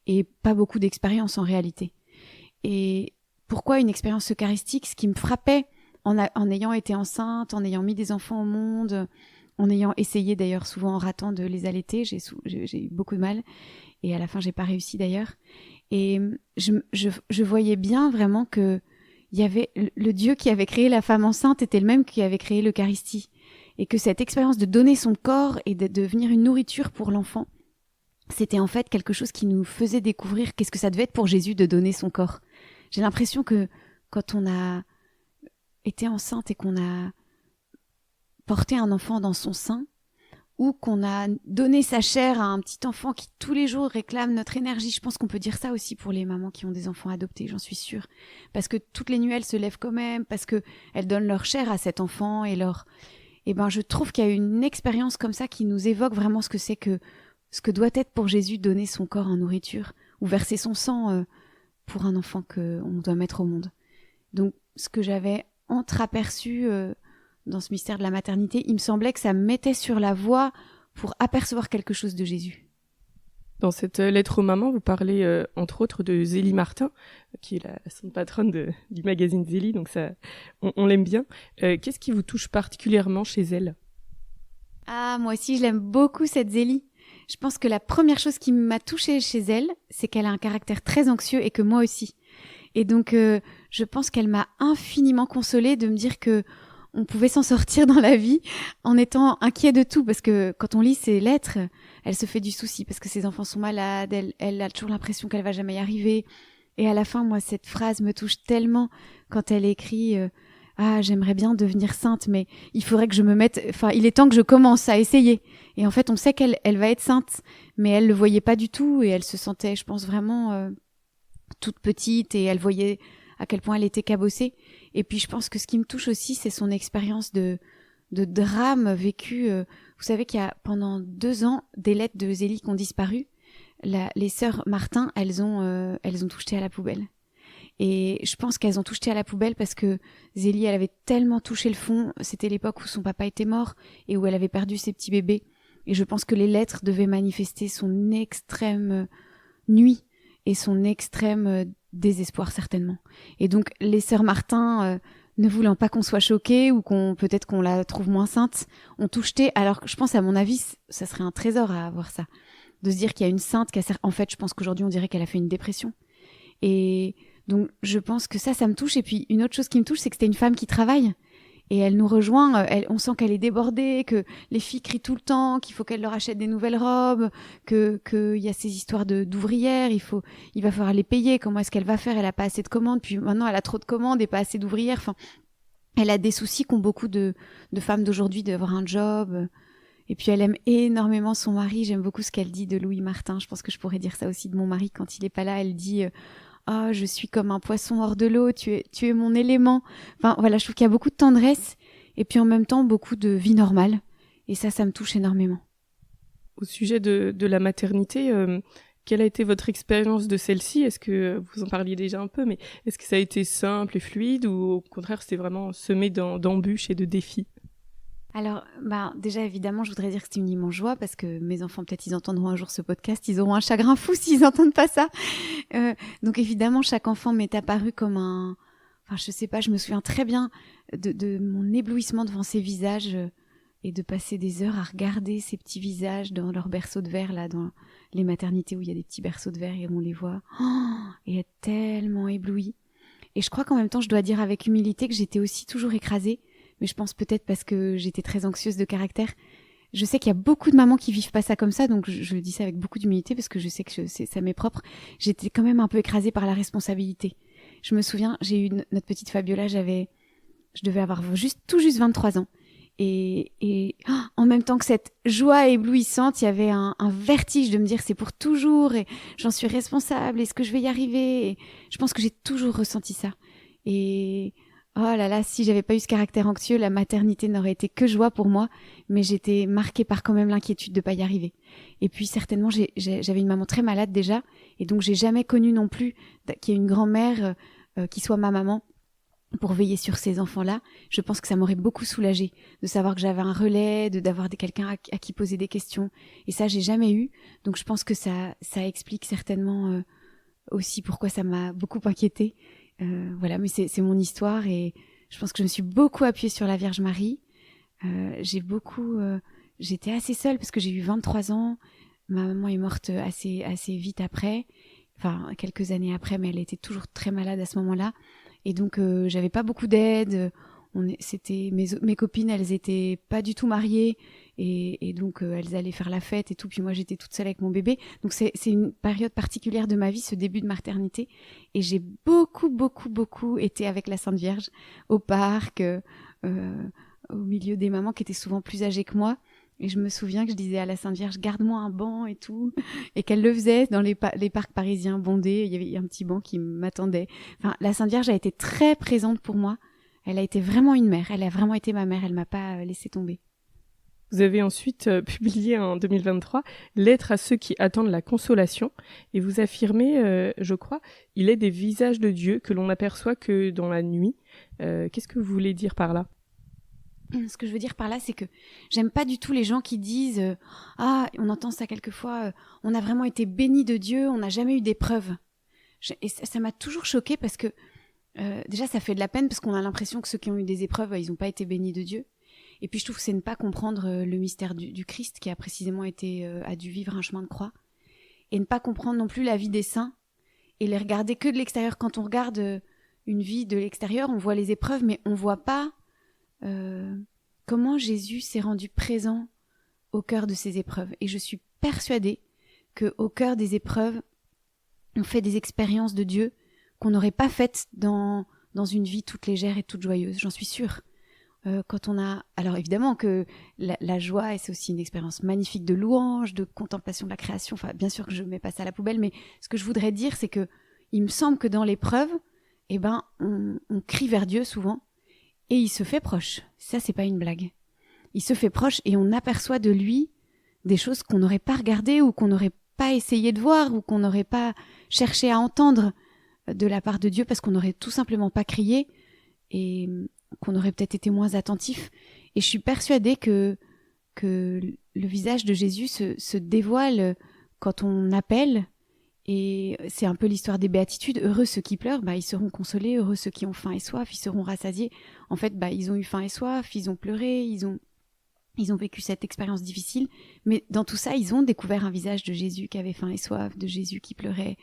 et pas beaucoup d'expérience en réalité. Et pourquoi une expérience eucharistique ? Ce qui me frappait en ayant été enceinte, en ayant mis des enfants au monde, en ayant essayé d'ailleurs souvent en ratant de les allaiter, j'ai eu beaucoup de mal, et à la fin j'ai pas réussi d'ailleurs. Et je voyais bien vraiment que il y avait le Dieu qui avait créé la femme enceinte était le même qui avait créé l'Eucharistie, et que cette expérience de donner son corps et de devenir une nourriture pour l'enfant, c'était en fait quelque chose qui nous faisait découvrir qu'est-ce que ça devait être pour Jésus de donner son corps. J'ai l'impression que quand on a été enceinte et qu'on a porté un enfant dans son sein, ou qu'on a donné sa chair à un petit enfant qui tous les jours réclame notre énergie, je pense qu'on peut dire ça aussi pour les mamans qui ont des enfants adoptés, j'en suis sûre. Parce que toutes les nuits, elles se lèvent quand même, parce qu'elles donnent leur chair à cet enfant, et ben, je trouve qu'il y a une expérience comme ça qui nous évoque vraiment ce que doit être pour Jésus donner son corps en nourriture, ou verser son sang pour un enfant qu'on doit mettre au monde. Donc, ce que j'avais entreaperçu dans ce mystère de la maternité, il me semblait que ça me mettait sur la voie pour apercevoir quelque chose de Jésus. Dans cette lettre aux mamans, vous parlez entre autres de Zélie Martin, qui est la sainte patronne du magazine Zélie, donc ça, on l'aime bien. Qu'est-ce qui vous touche particulièrement chez elle ? Ah, moi aussi, je l'aime beaucoup, cette Zélie. Je pense que la première chose qui m'a touchée chez elle, c'est qu'elle a un caractère très anxieux, et que moi aussi. Et donc, je pense qu'elle m'a infiniment consolée de me dire que on pouvait s'en sortir dans la vie en étant inquiet de tout, parce que quand on lit ses lettres, elle se fait du souci parce que ses enfants sont malades, elle a toujours l'impression qu'elle va jamais y arriver. Et à la fin, moi, cette phrase me touche tellement quand elle écrit ah, j'aimerais bien devenir sainte, mais il faudrait que je me mette, enfin, il est temps que je commence à essayer. Et en fait, on sait qu'elle va être sainte, mais elle le voyait pas du tout, et elle se sentait, je pense, vraiment toute petite, et elle voyait à quel point elle était cabossée. Et puis je pense que ce qui me touche aussi, c'est son expérience de drame vécu. Vous savez qu'il y a pendant 2 ans des lettres de Zélie qui ont disparu. Les sœurs Martin, elles ont tout jeté à la poubelle. Et je pense qu'elles ont tout jeté à la poubelle parce que Zélie, elle avait tellement touché le fond. C'était l'époque où son papa était mort et où elle avait perdu ses petits bébés. Et je pense que les lettres devaient manifester son extrême nuit et son extrême désespoir certainement. Et donc les sœurs Martin ne voulant pas qu'on soit choqué ou peut-être qu'on la trouve moins sainte, ont tout jeté. Alors je pense, à mon avis, ça serait un trésor à avoir ça. De se dire qu'il y a une sainte en fait, je pense qu'aujourd'hui, on dirait qu'elle a fait une dépression. Et donc, je pense que ça me touche. Et puis, une autre chose qui me touche, c'est que c'était une femme qui travaille. Et elle nous rejoint, on sent qu'elle est débordée, que les filles crient tout le temps, qu'il faut qu'elle leur achète des nouvelles robes, qu'il y a ces histoires d'ouvrières, il va falloir les payer, comment est-ce qu'elle va faire, elle a pas assez de commandes, puis maintenant elle a trop de commandes et pas assez d'ouvrières, enfin, elle a des soucis qu'ont beaucoup de femmes d'aujourd'hui d'avoir un job, et puis elle aime énormément son mari, j'aime beaucoup ce qu'elle dit de Louis Martin, je pense que je pourrais dire ça aussi de mon mari quand il est pas là, elle dit... Ah, je suis comme un poisson hors de l'eau, tu es mon élément. Enfin, voilà, je trouve qu'il y a beaucoup de tendresse et puis en même temps beaucoup de vie normale. Et ça me touche énormément. Au sujet de la maternité, quelle a été votre expérience de celle-ci ? Est-ce que vous en parliez déjà un peu, mais est-ce que ça a été simple et fluide ou au contraire c'était vraiment semé d'embûches et de défis ? Alors, déjà, évidemment, je voudrais dire que c'était une immense joie parce que mes enfants, peut-être, ils entendront un jour ce podcast, ils auront un chagrin fou s'ils n'entendent pas ça. Donc, évidemment, chaque enfant m'est apparu comme enfin, je sais pas, je me souviens très bien de mon éblouissement devant ces visages et de passer des heures à regarder ces petits visages dans leur berceau de verre, là, dans les maternités où il y a des petits berceaux de verre et on les voit. Et être tellement éblouie. Et je crois qu'en même temps, je dois dire avec humilité que j'étais aussi toujours écrasée. Mais je pense peut-être parce que j'étais très anxieuse de caractère. Je sais qu'il y a beaucoup de mamans qui vivent pas ça comme ça, donc je dis ça avec beaucoup d'humilité parce que je sais que ça m'est propre. J'étais quand même un peu écrasée par la responsabilité. Je me souviens, j'ai eu notre petite Fabiola, je devais avoir tout juste 23 ans. Et en même temps que cette joie éblouissante, il y avait un vertige de me dire c'est pour toujours et j'en suis responsable, est-ce que je vais y arriver ? Et je pense que j'ai toujours ressenti ça. Et oh là là, si j'avais pas eu ce caractère anxieux, la maternité n'aurait été que joie pour moi, mais j'étais marquée par quand même l'inquiétude de pas y arriver. Et puis certainement, j'avais une maman très malade déjà, et donc j'ai jamais connu non plus qu'il y ait une grand-mère qui soit ma maman pour veiller sur ces enfants-là. Je pense que ça m'aurait beaucoup soulagée de savoir que j'avais un relais, d'avoir quelqu'un à qui poser des questions, et ça j'ai jamais eu. Donc je pense que ça explique certainement aussi pourquoi ça m'a beaucoup inquiétée. Voilà, mais c'est mon histoire et je pense que je me suis beaucoup appuyée sur la Vierge Marie. J'étais assez seule parce que j'ai eu 23 ans. Ma maman est morte assez vite après, enfin quelques années après, mais elle était toujours très malade à ce moment-là. Et donc j'avais pas beaucoup d'aide. C'était mes copines, elles étaient pas du tout mariées et donc elles allaient faire la fête et tout. Puis moi j'étais toute seule avec mon bébé. Donc c'est une période particulière de ma vie, ce début de maternité. Et j'ai beaucoup été avec la Sainte Vierge au parc, au milieu des mamans qui étaient souvent plus âgées que moi. Et je me souviens que je disais à la Sainte Vierge, garde-moi un banc et tout. Et qu'elle le faisait dans les parcs parisiens bondés. Il y avait un petit banc qui m'attendait. Enfin, la Sainte Vierge a été très présente pour moi. Elle a été vraiment une mère. Elle a vraiment été ma mère. Elle m'a pas laissé tomber. Vous avez ensuite publié en 2023 « Lettre à ceux qui attendent la consolation » et vous affirmez, je crois, « Il est des visages de Dieu que l'on n'aperçoit que dans la nuit ». Qu'est-ce que vous voulez dire par là ? Ce que je veux dire par là, c'est que j'aime pas du tout les gens qui disent ah, on entend ça quelquefois, on a vraiment été bénis de Dieu, on n'a jamais eu d'épreuves. Et ça m'a toujours choquée parce que déjà ça fait de la peine parce qu'on a l'impression que ceux qui ont eu des épreuves, ils n'ont pas été bénis de Dieu. Et puis je trouve que c'est ne pas comprendre le mystère du Christ qui a précisément a dû vivre un chemin de croix et ne pas comprendre non plus la vie des saints et les regarder que de l'extérieur. Quand on regarde une vie de l'extérieur, on voit les épreuves, mais on voit pas comment Jésus s'est rendu présent au cœur de ces épreuves. Et je suis persuadée qu'au cœur des épreuves, on fait des expériences de Dieu qu'on n'aurait pas faites dans une vie toute légère et toute joyeuse. J'en suis sûre. Quand on a... Alors évidemment que la joie, c'est aussi une expérience magnifique de louange, de contemplation de la création. Enfin, bien sûr que je mets pas ça à la poubelle, mais ce que je voudrais dire, c'est que il me semble que dans l'épreuve, on crie vers Dieu souvent, et il se fait proche. Ça, c'est pas une blague. Il se fait proche et on aperçoit de lui des choses qu'on n'aurait pas regardées ou qu'on n'aurait pas essayé de voir ou qu'on n'aurait pas cherché à entendre de la part de Dieu parce qu'on n'aurait tout simplement pas crié et qu'on aurait peut-être été moins attentif. Et je suis persuadée que le visage de Jésus se dévoile quand on appelle Et c'est un peu l'histoire des béatitudes. Heureux ceux qui pleurent, ils seront consolés. Heureux ceux qui ont faim et soif, ils seront rassasiés. En fait, ils ont eu faim et soif, ils ont pleuré, ils ont vécu cette expérience difficile. Mais dans tout ça, ils ont découvert un visage de Jésus qui avait faim et soif, de Jésus qui pleurait,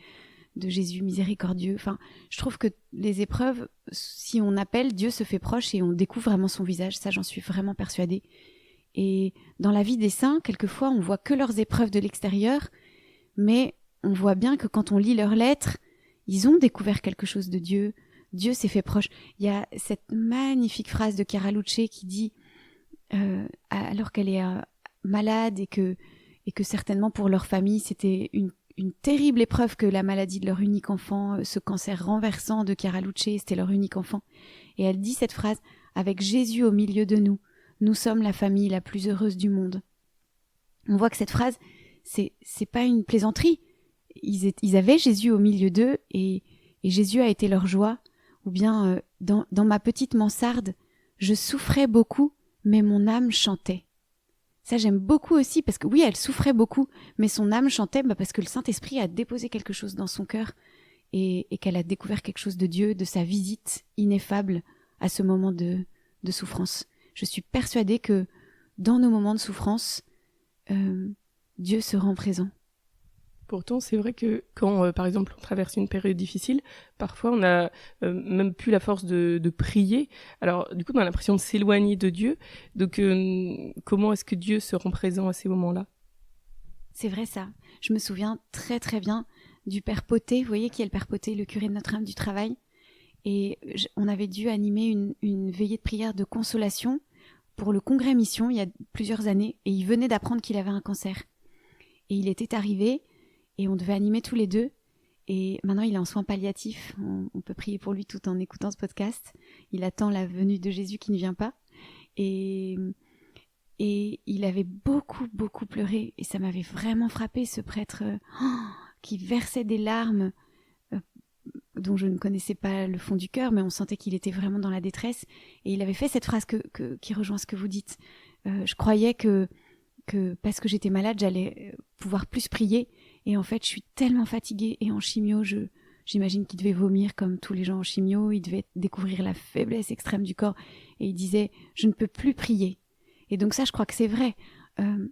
de Jésus miséricordieux. Enfin, je trouve que les épreuves, si on appelle, Dieu se fait proche et on découvre vraiment son visage. Ça, j'en suis vraiment persuadée. Et dans la vie des saints, quelquefois, on voit que leurs épreuves de l'extérieur, mais on voit bien que quand on lit leurs lettres, ils ont découvert quelque chose de Dieu. Dieu s'est fait proche. Il y a cette magnifique phrase de Chiara Luce qui dit, alors qu'elle est malade et que certainement pour leur famille, c'était une terrible épreuve que la maladie de leur unique enfant, ce cancer renversant de Chiara Luce, c'était leur unique enfant. Et elle dit cette phrase, « Avec Jésus au milieu de nous, nous sommes la famille la plus heureuse du monde. » On voit que cette phrase, c'est pas une plaisanterie. Ils avaient Jésus au milieu d'eux et Jésus a été leur joie. Ou bien, dans ma petite mansarde, je souffrais beaucoup, mais mon âme chantait. Ça, j'aime beaucoup aussi parce que oui, elle souffrait beaucoup, mais son âme chantait parce que le Saint-Esprit a déposé quelque chose dans son cœur et qu'elle a découvert quelque chose de Dieu, de sa visite ineffable à ce moment de souffrance. Je suis persuadée que dans nos moments de souffrance, Dieu se rend présent. Pourtant, c'est vrai que quand, par exemple, on traverse une période difficile, parfois on n'a même plus la force de prier. Alors, du coup, on a l'impression de s'éloigner de Dieu. Donc, comment est-ce que Dieu se rend présent à ces moments-là ? C'est vrai ça. Je me souviens très très bien du Père Poté. Vous voyez qui est le Père Poté, le curé de Notre-Dame du Travail. Et on avait dû animer une veillée de prière de consolation pour le Congrès Mission il y a plusieurs années. Et il venait d'apprendre qu'il avait un cancer. Et il était arrivé... Et on devait animer tous les deux. Et maintenant, il est en soins palliatifs. On peut prier pour lui tout en écoutant ce podcast. Il attend la venue de Jésus qui ne vient pas. Et il avait beaucoup, beaucoup pleuré. Et ça m'avait vraiment frappé, ce prêtre qui versait des larmes dont je ne connaissais pas le fond du cœur, mais on sentait qu'il était vraiment dans la détresse. Et il avait fait cette phrase qui rejoint ce que vous dites. Je croyais que parce que j'étais malade, j'allais pouvoir plus prier. Et en fait, je suis tellement fatiguée. Et en chimio, j'imagine qu'il devait vomir comme tous les gens en chimio. Il devait découvrir la faiblesse extrême du corps. Et il disait, je ne peux plus prier. Et donc ça, je crois que c'est vrai. On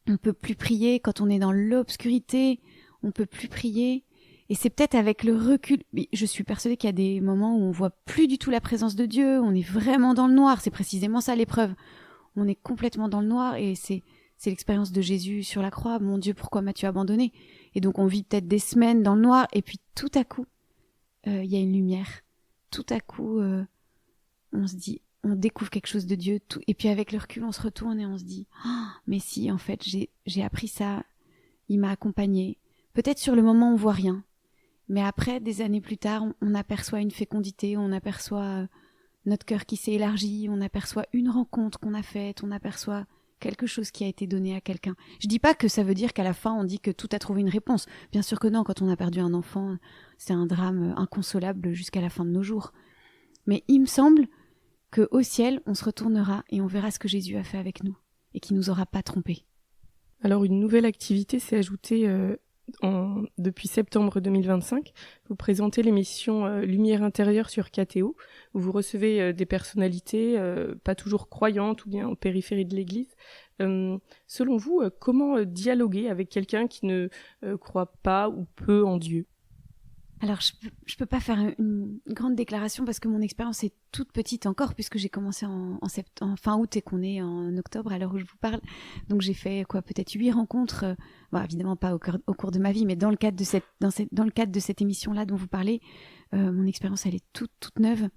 ne peut plus prier quand on est dans l'obscurité. On ne peut plus prier. Et c'est peut-être avec le recul. Je suis persuadée qu'il y a des moments où on voit plus du tout la présence de Dieu. On est vraiment dans le noir. C'est précisément ça l'épreuve. On est complètement dans le noir et c'est l'expérience de Jésus sur la croix. Mon Dieu, pourquoi m'as-tu abandonné ? Et donc on vit peut-être des semaines dans le noir et puis tout à coup, il y a une lumière. Tout à coup, on se dit, on découvre quelque chose de Dieu. Et puis avec le recul, on se retourne et on se dit, mais si, en fait, j'ai appris ça. Il m'a accompagnée. Peut-être sur le moment, on voit rien. Mais après, des années plus tard, on aperçoit une fécondité, on aperçoit notre cœur qui s'est élargi, on aperçoit une rencontre qu'on a faite, on aperçoit quelque chose qui a été donné à quelqu'un. Je dis pas que ça veut dire qu'à la fin on dit que tout a trouvé une réponse. Bien sûr que non, quand on a perdu un enfant, c'est un drame inconsolable jusqu'à la fin de nos jours. Mais il me semble qu'au ciel, on se retournera et on verra ce que Jésus a fait avec nous et qu'il nous aura pas trompés. Alors une nouvelle activité s'est ajoutée depuis septembre 2025. Vous présentez l'émission Lumière intérieure sur KTO, où vous recevez des personnalités pas toujours croyantes ou bien en périphérie de l'Église. Selon vous, comment dialoguer avec quelqu'un qui ne croit pas ou peu en Dieu ? Alors, je peux pas faire une grande déclaration parce que mon expérience est toute petite encore puisque j'ai commencé en fin août et qu'on est en octobre à l'heure où je vous parle. Donc, j'ai fait peut-être 8 rencontres, évidemment pas au cours de ma vie, mais dans le cadre de cette émission-là dont vous parlez, mon expérience, elle est toute neuve.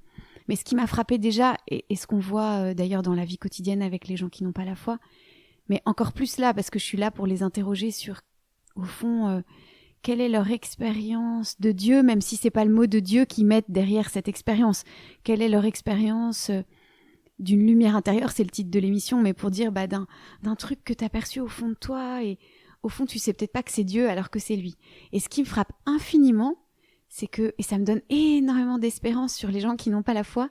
Mais ce qui m'a frappée déjà, et ce qu'on voit d'ailleurs dans la vie quotidienne avec les gens qui n'ont pas la foi, mais encore plus là, parce que je suis là pour les interroger sur, au fond, quelle est leur expérience de Dieu, même si c'est pas le mot de Dieu qu'ils mettent derrière cette expérience. Quelle est leur expérience d'une lumière intérieure, c'est le titre de l'émission, mais pour dire d'un truc que t'as perçu au fond de toi, et au fond tu sais peut-être pas que c'est Dieu alors que c'est lui. Et ce qui me frappe infiniment, c'est que, et ça me donne énormément d'espérance sur les gens qui n'ont pas la foi,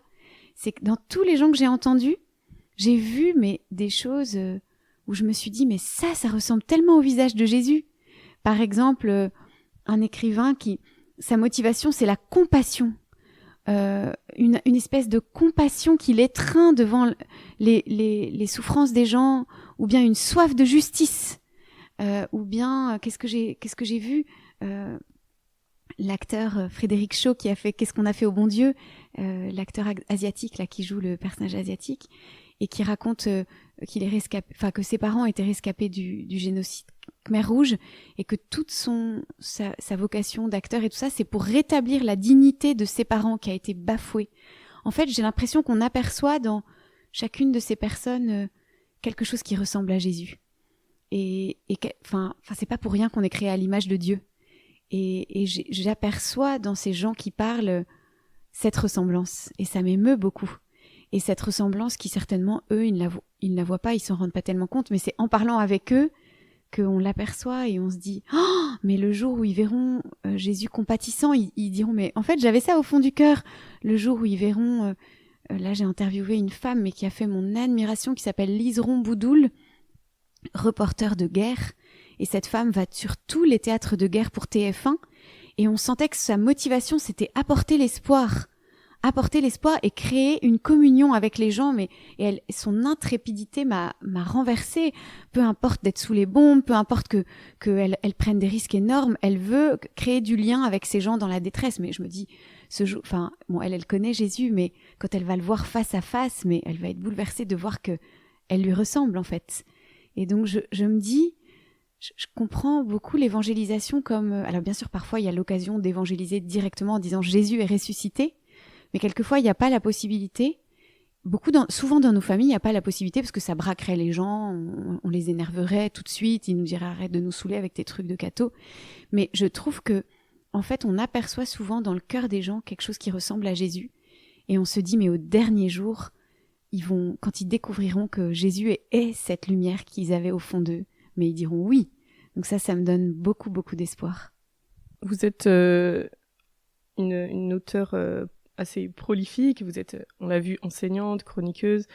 c'est que dans tous les gens que j'ai entendus, j'ai vu des choses où je me suis dit, mais ça ressemble tellement au visage de Jésus. Par exemple, un écrivain qui, sa motivation, c'est la compassion. Une espèce de compassion qui l'étreint devant les souffrances des gens, ou bien une soif de justice, ou bien qu'est-ce que j'ai vu, l'acteur Frédéric Shaw qui a fait Qu'est-ce qu'on a fait au bon Dieu, l'acteur asiatique là qui joue le personnage asiatique et qui raconte qu'il est rescapé, enfin que ses parents étaient rescapés du génocide Khmer Rouge et que toute sa vocation d'acteur et tout ça, c'est pour rétablir la dignité de ses parents qui a été bafouée. En fait, j'ai l'impression qu'on aperçoit dans chacune de ces personnes quelque chose qui ressemble à Jésus. Enfin, c'est pas pour rien qu'on est créé à l'image de Dieu. Et j'aperçois dans ces gens qui parlent cette ressemblance. Et ça m'émeut beaucoup. Et cette ressemblance qui certainement, eux, ils ne la voient pas, ils s'en rendent pas tellement compte, mais c'est en parlant avec eux qu'on l'aperçoit et on se dit « Oh, mais le jour où ils verront Jésus compatissant, ils diront « Mais en fait, j'avais ça au fond du cœur. » Le jour où ils verront... là, j'ai interviewé une femme, mais qui a fait mon admiration, qui s'appelle Liseron Boudoul, reporter de guerre. Et cette femme va sur tous les théâtres de guerre pour TF1. Et on sentait que sa motivation, c'était apporter l'espoir et créer une communion avec les gens. Et son intrépidité m'a renversée. Peu importe d'être sous les bombes, peu importe qu'elle prenne des risques énormes, elle veut créer du lien avec ces gens dans la détresse. Mais je me dis, elle connaît Jésus, mais quand elle va le voir face à face, mais elle va être bouleversée de voir que elle lui ressemble en fait. Et donc je me dis, je comprends beaucoup l'évangélisation comme... Alors bien sûr, parfois, il y a l'occasion d'évangéliser directement en disant « Jésus est ressuscité », mais quelquefois, il n'y a pas la possibilité. Souvent dans nos familles, il n'y a pas la possibilité parce que ça braquerait les gens, on les énerverait tout de suite, ils nous diraient « Arrête de nous saouler avec tes trucs de catho ». Mais je trouve que, en fait, on aperçoit souvent dans le cœur des gens quelque chose qui ressemble à Jésus. Et on se dit « Mais au dernier jour, quand ils découvriront que Jésus est cette lumière qu'ils avaient au fond d'eux, mais ils diront oui. » Donc ça me donne beaucoup, beaucoup d'espoir. Vous êtes une auteure assez prolifique. Vous êtes, on l'a vu, enseignante, chroniqueuse,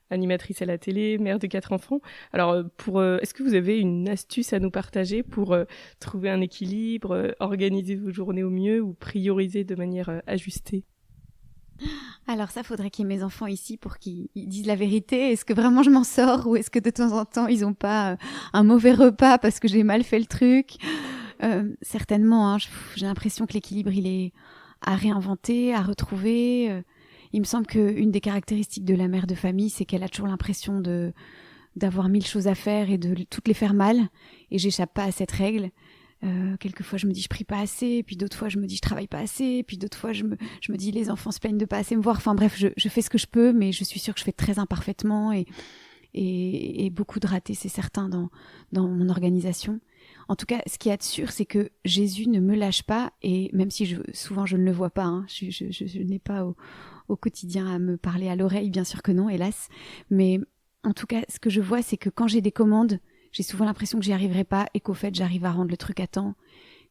animatrice à la télé, mère de 4 enfants. Alors, est-ce que vous avez une astuce à nous partager pour trouver un équilibre, organiser vos journées au mieux ou prioriser de manière ajustée ? Alors ça, faudrait qu'il y ait mes enfants ici pour qu'ils disent la vérité. Est-ce que vraiment je m'en sors ou est-ce que de temps en temps ils ont pas un mauvais repas parce que j'ai mal fait le truc ? Certainement, hein, j'ai l'impression que l'équilibre il est à réinventer, à retrouver. Il me semble qu'une des caractéristiques de la mère de famille, c'est qu'elle a toujours l'impression d'avoir 1000 choses à faire et de toutes les faire mal. Et j'échappe pas à cette règle. Quelquefois je me dis je prie pas assez, puis d'autres fois je me dis je travaille pas assez, puis d'autres fois je me dis les enfants se plaignent de pas assez me voir. Enfin bref, je fais ce que je peux, mais je suis sûre que je fais très imparfaitement et beaucoup de ratés, c'est certain, dans mon organisation. En tout cas, ce qu'il y a de sûr, c'est que Jésus ne me lâche pas, et même si souvent je ne le vois pas, hein, je n'ai pas au quotidien à me parler à l'oreille, bien sûr que non, hélas. Mais en tout cas, ce que je vois, c'est que quand j'ai des commandes, j'ai souvent l'impression que j'y arriverai pas et qu'au fait, j'arrive à rendre le truc à temps.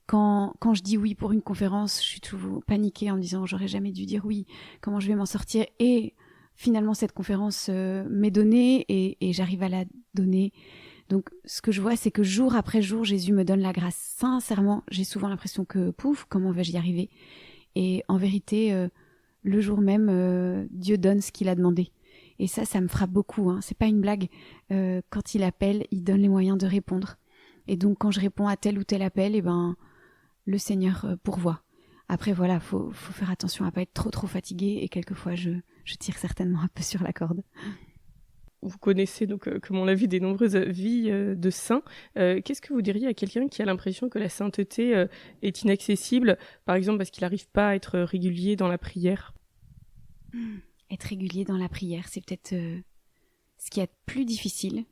Quand je dis oui pour une conférence, je suis toujours paniquée en me disant j'aurais jamais dû dire oui, comment je vais m'en sortir ? Et finalement, cette conférence m'est donnée et j'arrive à la donner. Donc, ce que je vois, c'est que jour après jour, Jésus me donne la grâce. Sincèrement, j'ai souvent l'impression que, pouf, comment vais-je y arriver ? Et en vérité, le jour même, Dieu donne ce qu'il a demandé. Et ça me frappe beaucoup, hein. C'est pas une blague. Quand il appelle, il donne les moyens de répondre. Et donc, quand je réponds à tel ou tel appel, le Seigneur pourvoit. Après, voilà, faut faire attention à pas être trop fatigué. Et quelquefois, je tire certainement un peu sur la corde. Vous connaissez donc, comme on l'a vu, des nombreuses vies de saints. Qu'est-ce que vous diriez à quelqu'un qui a l'impression que la sainteté est inaccessible, par exemple parce qu'il n'arrive pas à être régulier dans la prière ? Être régulier dans la prière, c'est peut-être ce qui est le plus difficile.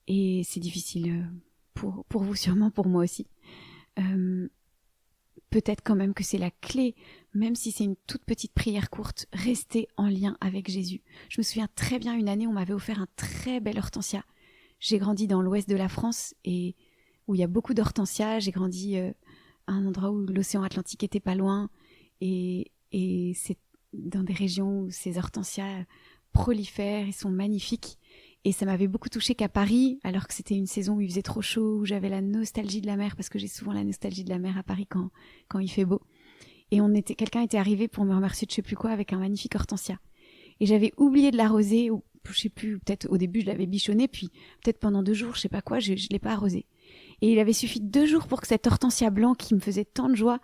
Et c'est difficile pour vous sûrement, pour moi aussi. Peut-être quand même que c'est la clé, même si c'est une toute petite prière courte, rester en lien avec Jésus. Je me souviens très bien, une année, on m'avait offert un très bel hortensia. J'ai grandi dans l'ouest de la France et où il y a beaucoup d'hortensias. J'ai grandi à un endroit où l'océan Atlantique était pas loin et c'est dans des régions où ces hortensias prolifèrent, ils sont magnifiques. Et ça m'avait beaucoup touchée qu'à Paris, alors que c'était une saison où il faisait trop chaud, où j'avais la nostalgie de la mer, parce que j'ai souvent la nostalgie de la mer à Paris quand il fait beau. Et quelqu'un était arrivé pour me remercier de je sais plus quoi avec un magnifique hortensia. Et j'avais oublié de l'arroser, ou je sais plus, peut-être au début je l'avais bichonné, puis peut-être pendant 2 jours, je sais pas quoi, je l'ai pas arrosé. Et il avait suffi de 2 jours pour que cet hortensia blanc qui me faisait tant de joie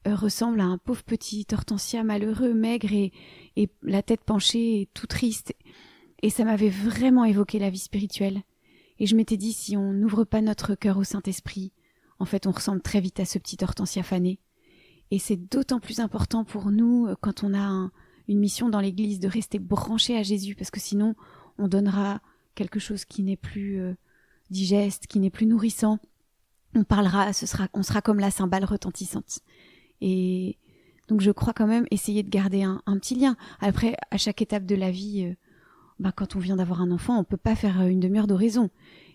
ressemble à un pauvre petit hortensia malheureux, maigre et la tête penchée et tout triste. Et ça m'avait vraiment évoqué la vie spirituelle. Et je m'étais dit, si on n'ouvre pas notre cœur au Saint-Esprit, en fait on ressemble très vite à ce petit hortensia fané. Et c'est d'autant plus important pour nous quand on a une mission dans l'Église de rester branché à Jésus, parce que sinon on donnera quelque chose qui n'est plus digeste, qui n'est plus nourrissant. On sera comme la cymbale retentissante. Et donc je crois quand même essayer de garder un petit lien. Après, à chaque étape de la vie, quand on vient d'avoir un enfant, on peut pas faire une demi-heure d'oraison.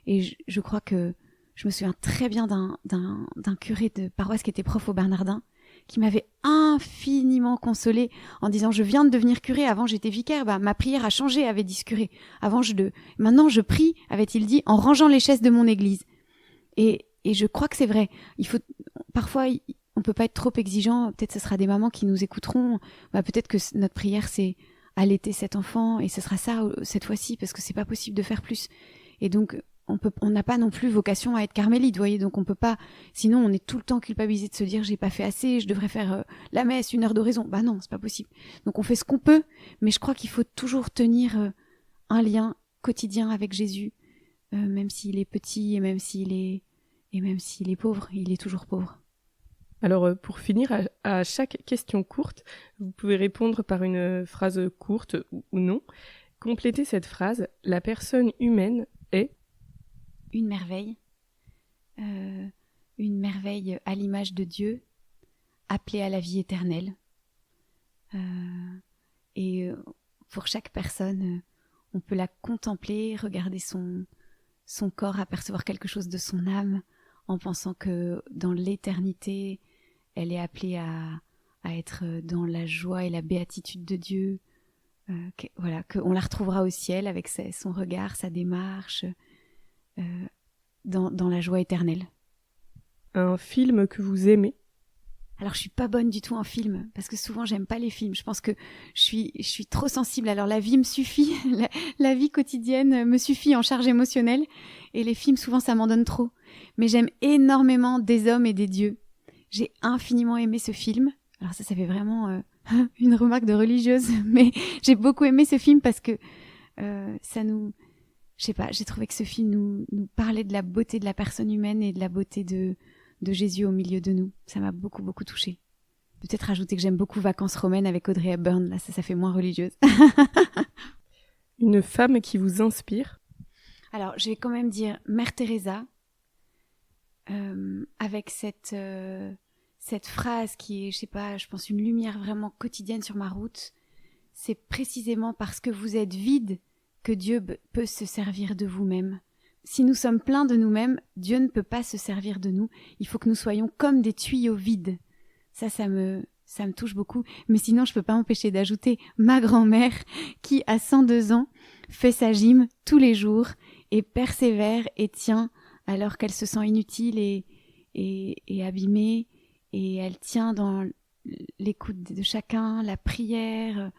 Et je crois que je me souviens très bien d'un curé de paroisse qui était prof au Bernardin, qui m'avait infiniment consolée en disant « Je viens de devenir curé, avant j'étais vicaire, ma prière a changé », avait dit ce curé. Maintenant je prie, avait-il dit, en rangeant les chaises de mon église. Et je crois que c'est vrai. Parfois, on peut pas être trop exigeant. Peut-être ce sera des mamans qui nous écouteront. Peut-être que notre prière, c'est allaiter cet enfant, et ce sera ça cette fois-ci, parce que c'est pas possible de faire plus. Et donc, on n'a pas non plus vocation à être carmélite, vous voyez. Donc on peut pas. Sinon, on est tout le temps culpabilisé de se dire j'ai pas fait assez, je devrais faire la messe, 1 heure d'oraison. Non, c'est pas possible. Donc on fait ce qu'on peut, mais je crois qu'il faut toujours tenir un lien quotidien avec Jésus, même s'il est petit et même s'il est pauvre, il est toujours pauvre. Alors, pour finir, à chaque question courte, vous pouvez répondre par une phrase courte ou non. Complétez cette phrase. La personne humaine est une merveille à l'image de Dieu, appelée à la vie éternelle. Et pour chaque personne, on peut la contempler, regarder son corps, apercevoir quelque chose de son âme, en pensant que dans l'éternité, elle est appelée à être dans la joie et la béatitude de Dieu, qu'on la retrouvera au ciel avec son regard, sa démarche, dans la joie éternelle. Un film que vous aimez? Alors je suis pas bonne du tout en film, parce que souvent j'aime pas les films. Je pense que je suis trop sensible. Alors la vie me suffit, la vie quotidienne me suffit en charge émotionnelle, et les films souvent ça m'en donne trop. Mais j'aime énormément Des hommes et des dieux. J'ai infiniment aimé ce film. Alors ça fait vraiment une remarque de religieuse, mais j'ai beaucoup aimé ce film parce que je sais pas, j'ai trouvé que ce film nous parlait de la beauté de la personne humaine et de la beauté de Jésus au milieu de nous. Ça m'a beaucoup, beaucoup touchée. Peut-être rajouter que j'aime beaucoup Vacances romaines avec Audrey Hepburn. Là, ça fait moins religieuse. Une femme qui vous inspire? Alors, je vais quand même dire Mère Teresa, avec cette phrase qui est, je sais pas, je pense une lumière vraiment quotidienne sur ma route. C'est précisément parce que vous êtes vide que Dieu peut se servir de vous-même. Si nous sommes pleins de nous-mêmes, Dieu ne peut pas se servir de nous. Il faut que nous soyons comme des tuyaux vides. Ça me touche beaucoup. Mais sinon, je peux pas m'empêcher d'ajouter ma grand-mère qui, à 102 ans, fait sa gym tous les jours et persévère et tient alors qu'elle se sent inutile et abîmée. Et elle tient dans l'écoute de chacun, la prière,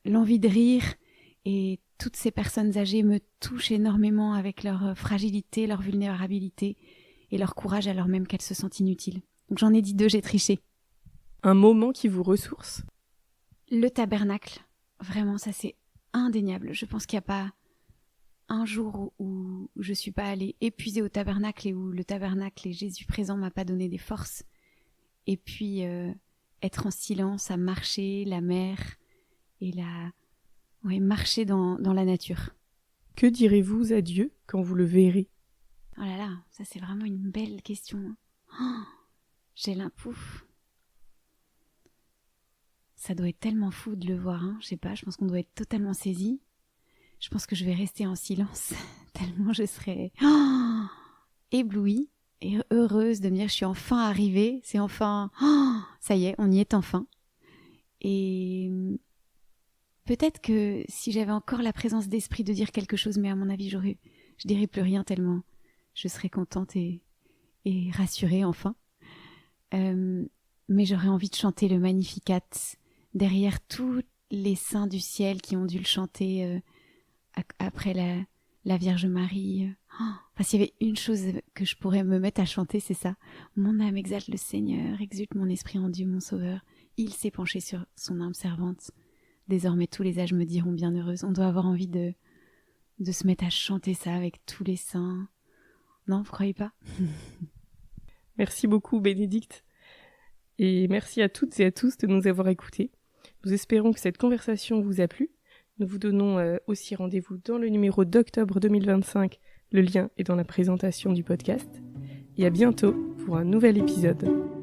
l'envie de rire. Et toutes ces personnes âgées me touchent énormément avec leur fragilité, leur vulnérabilité et leur courage alors même qu'elles se sentent inutiles. Donc j'en ai dit 2, j'ai triché. Un moment qui vous ressource? Le tabernacle. Vraiment, ça c'est indéniable. Je pense qu'il n'y a pas un jour où je ne suis pas allée épuisée au tabernacle et où le tabernacle et Jésus présent m'a pas donné des forces. Et puis être en silence, à marcher, la mer et marcher dans la nature. Que direz-vous à Dieu quand vous le verrez? Oh là là, ça c'est vraiment une belle question. Oh, j'ai l'impouf. Ça doit être tellement fou de le voir, hein. Je sais pas, je pense qu'on doit être totalement saisi. Je pense que je vais rester en silence, tellement je serai éblouie et heureuse de me dire je suis enfin arrivée, c'est enfin... ça y est, on y est enfin. Et peut-être que si j'avais encore la présence d'esprit de dire quelque chose, mais à mon avis, je dirais plus rien tellement je serais contente et rassurée enfin. Mais j'aurais envie de chanter le Magnificat derrière tous les saints du ciel qui ont dû le chanter après la Vierge Marie. Enfin, s'il y avait une chose que je pourrais me mettre à chanter, c'est ça. Mon âme exalte le Seigneur, exulte mon esprit en Dieu mon Sauveur. Il s'est penché sur son âme servante. Désormais tous les âges me diront bienheureuse. On doit avoir envie de se mettre à chanter ça avec tous les saints. Non, vous croyez pas? Merci beaucoup Bénédicte. Et merci à toutes et à tous de nous avoir écoutés. Nous espérons que cette conversation vous a plu. Nous vous donnons aussi rendez-vous dans le numéro d'octobre 2025. Le lien est dans la présentation du podcast. Et à bientôt pour un nouvel épisode.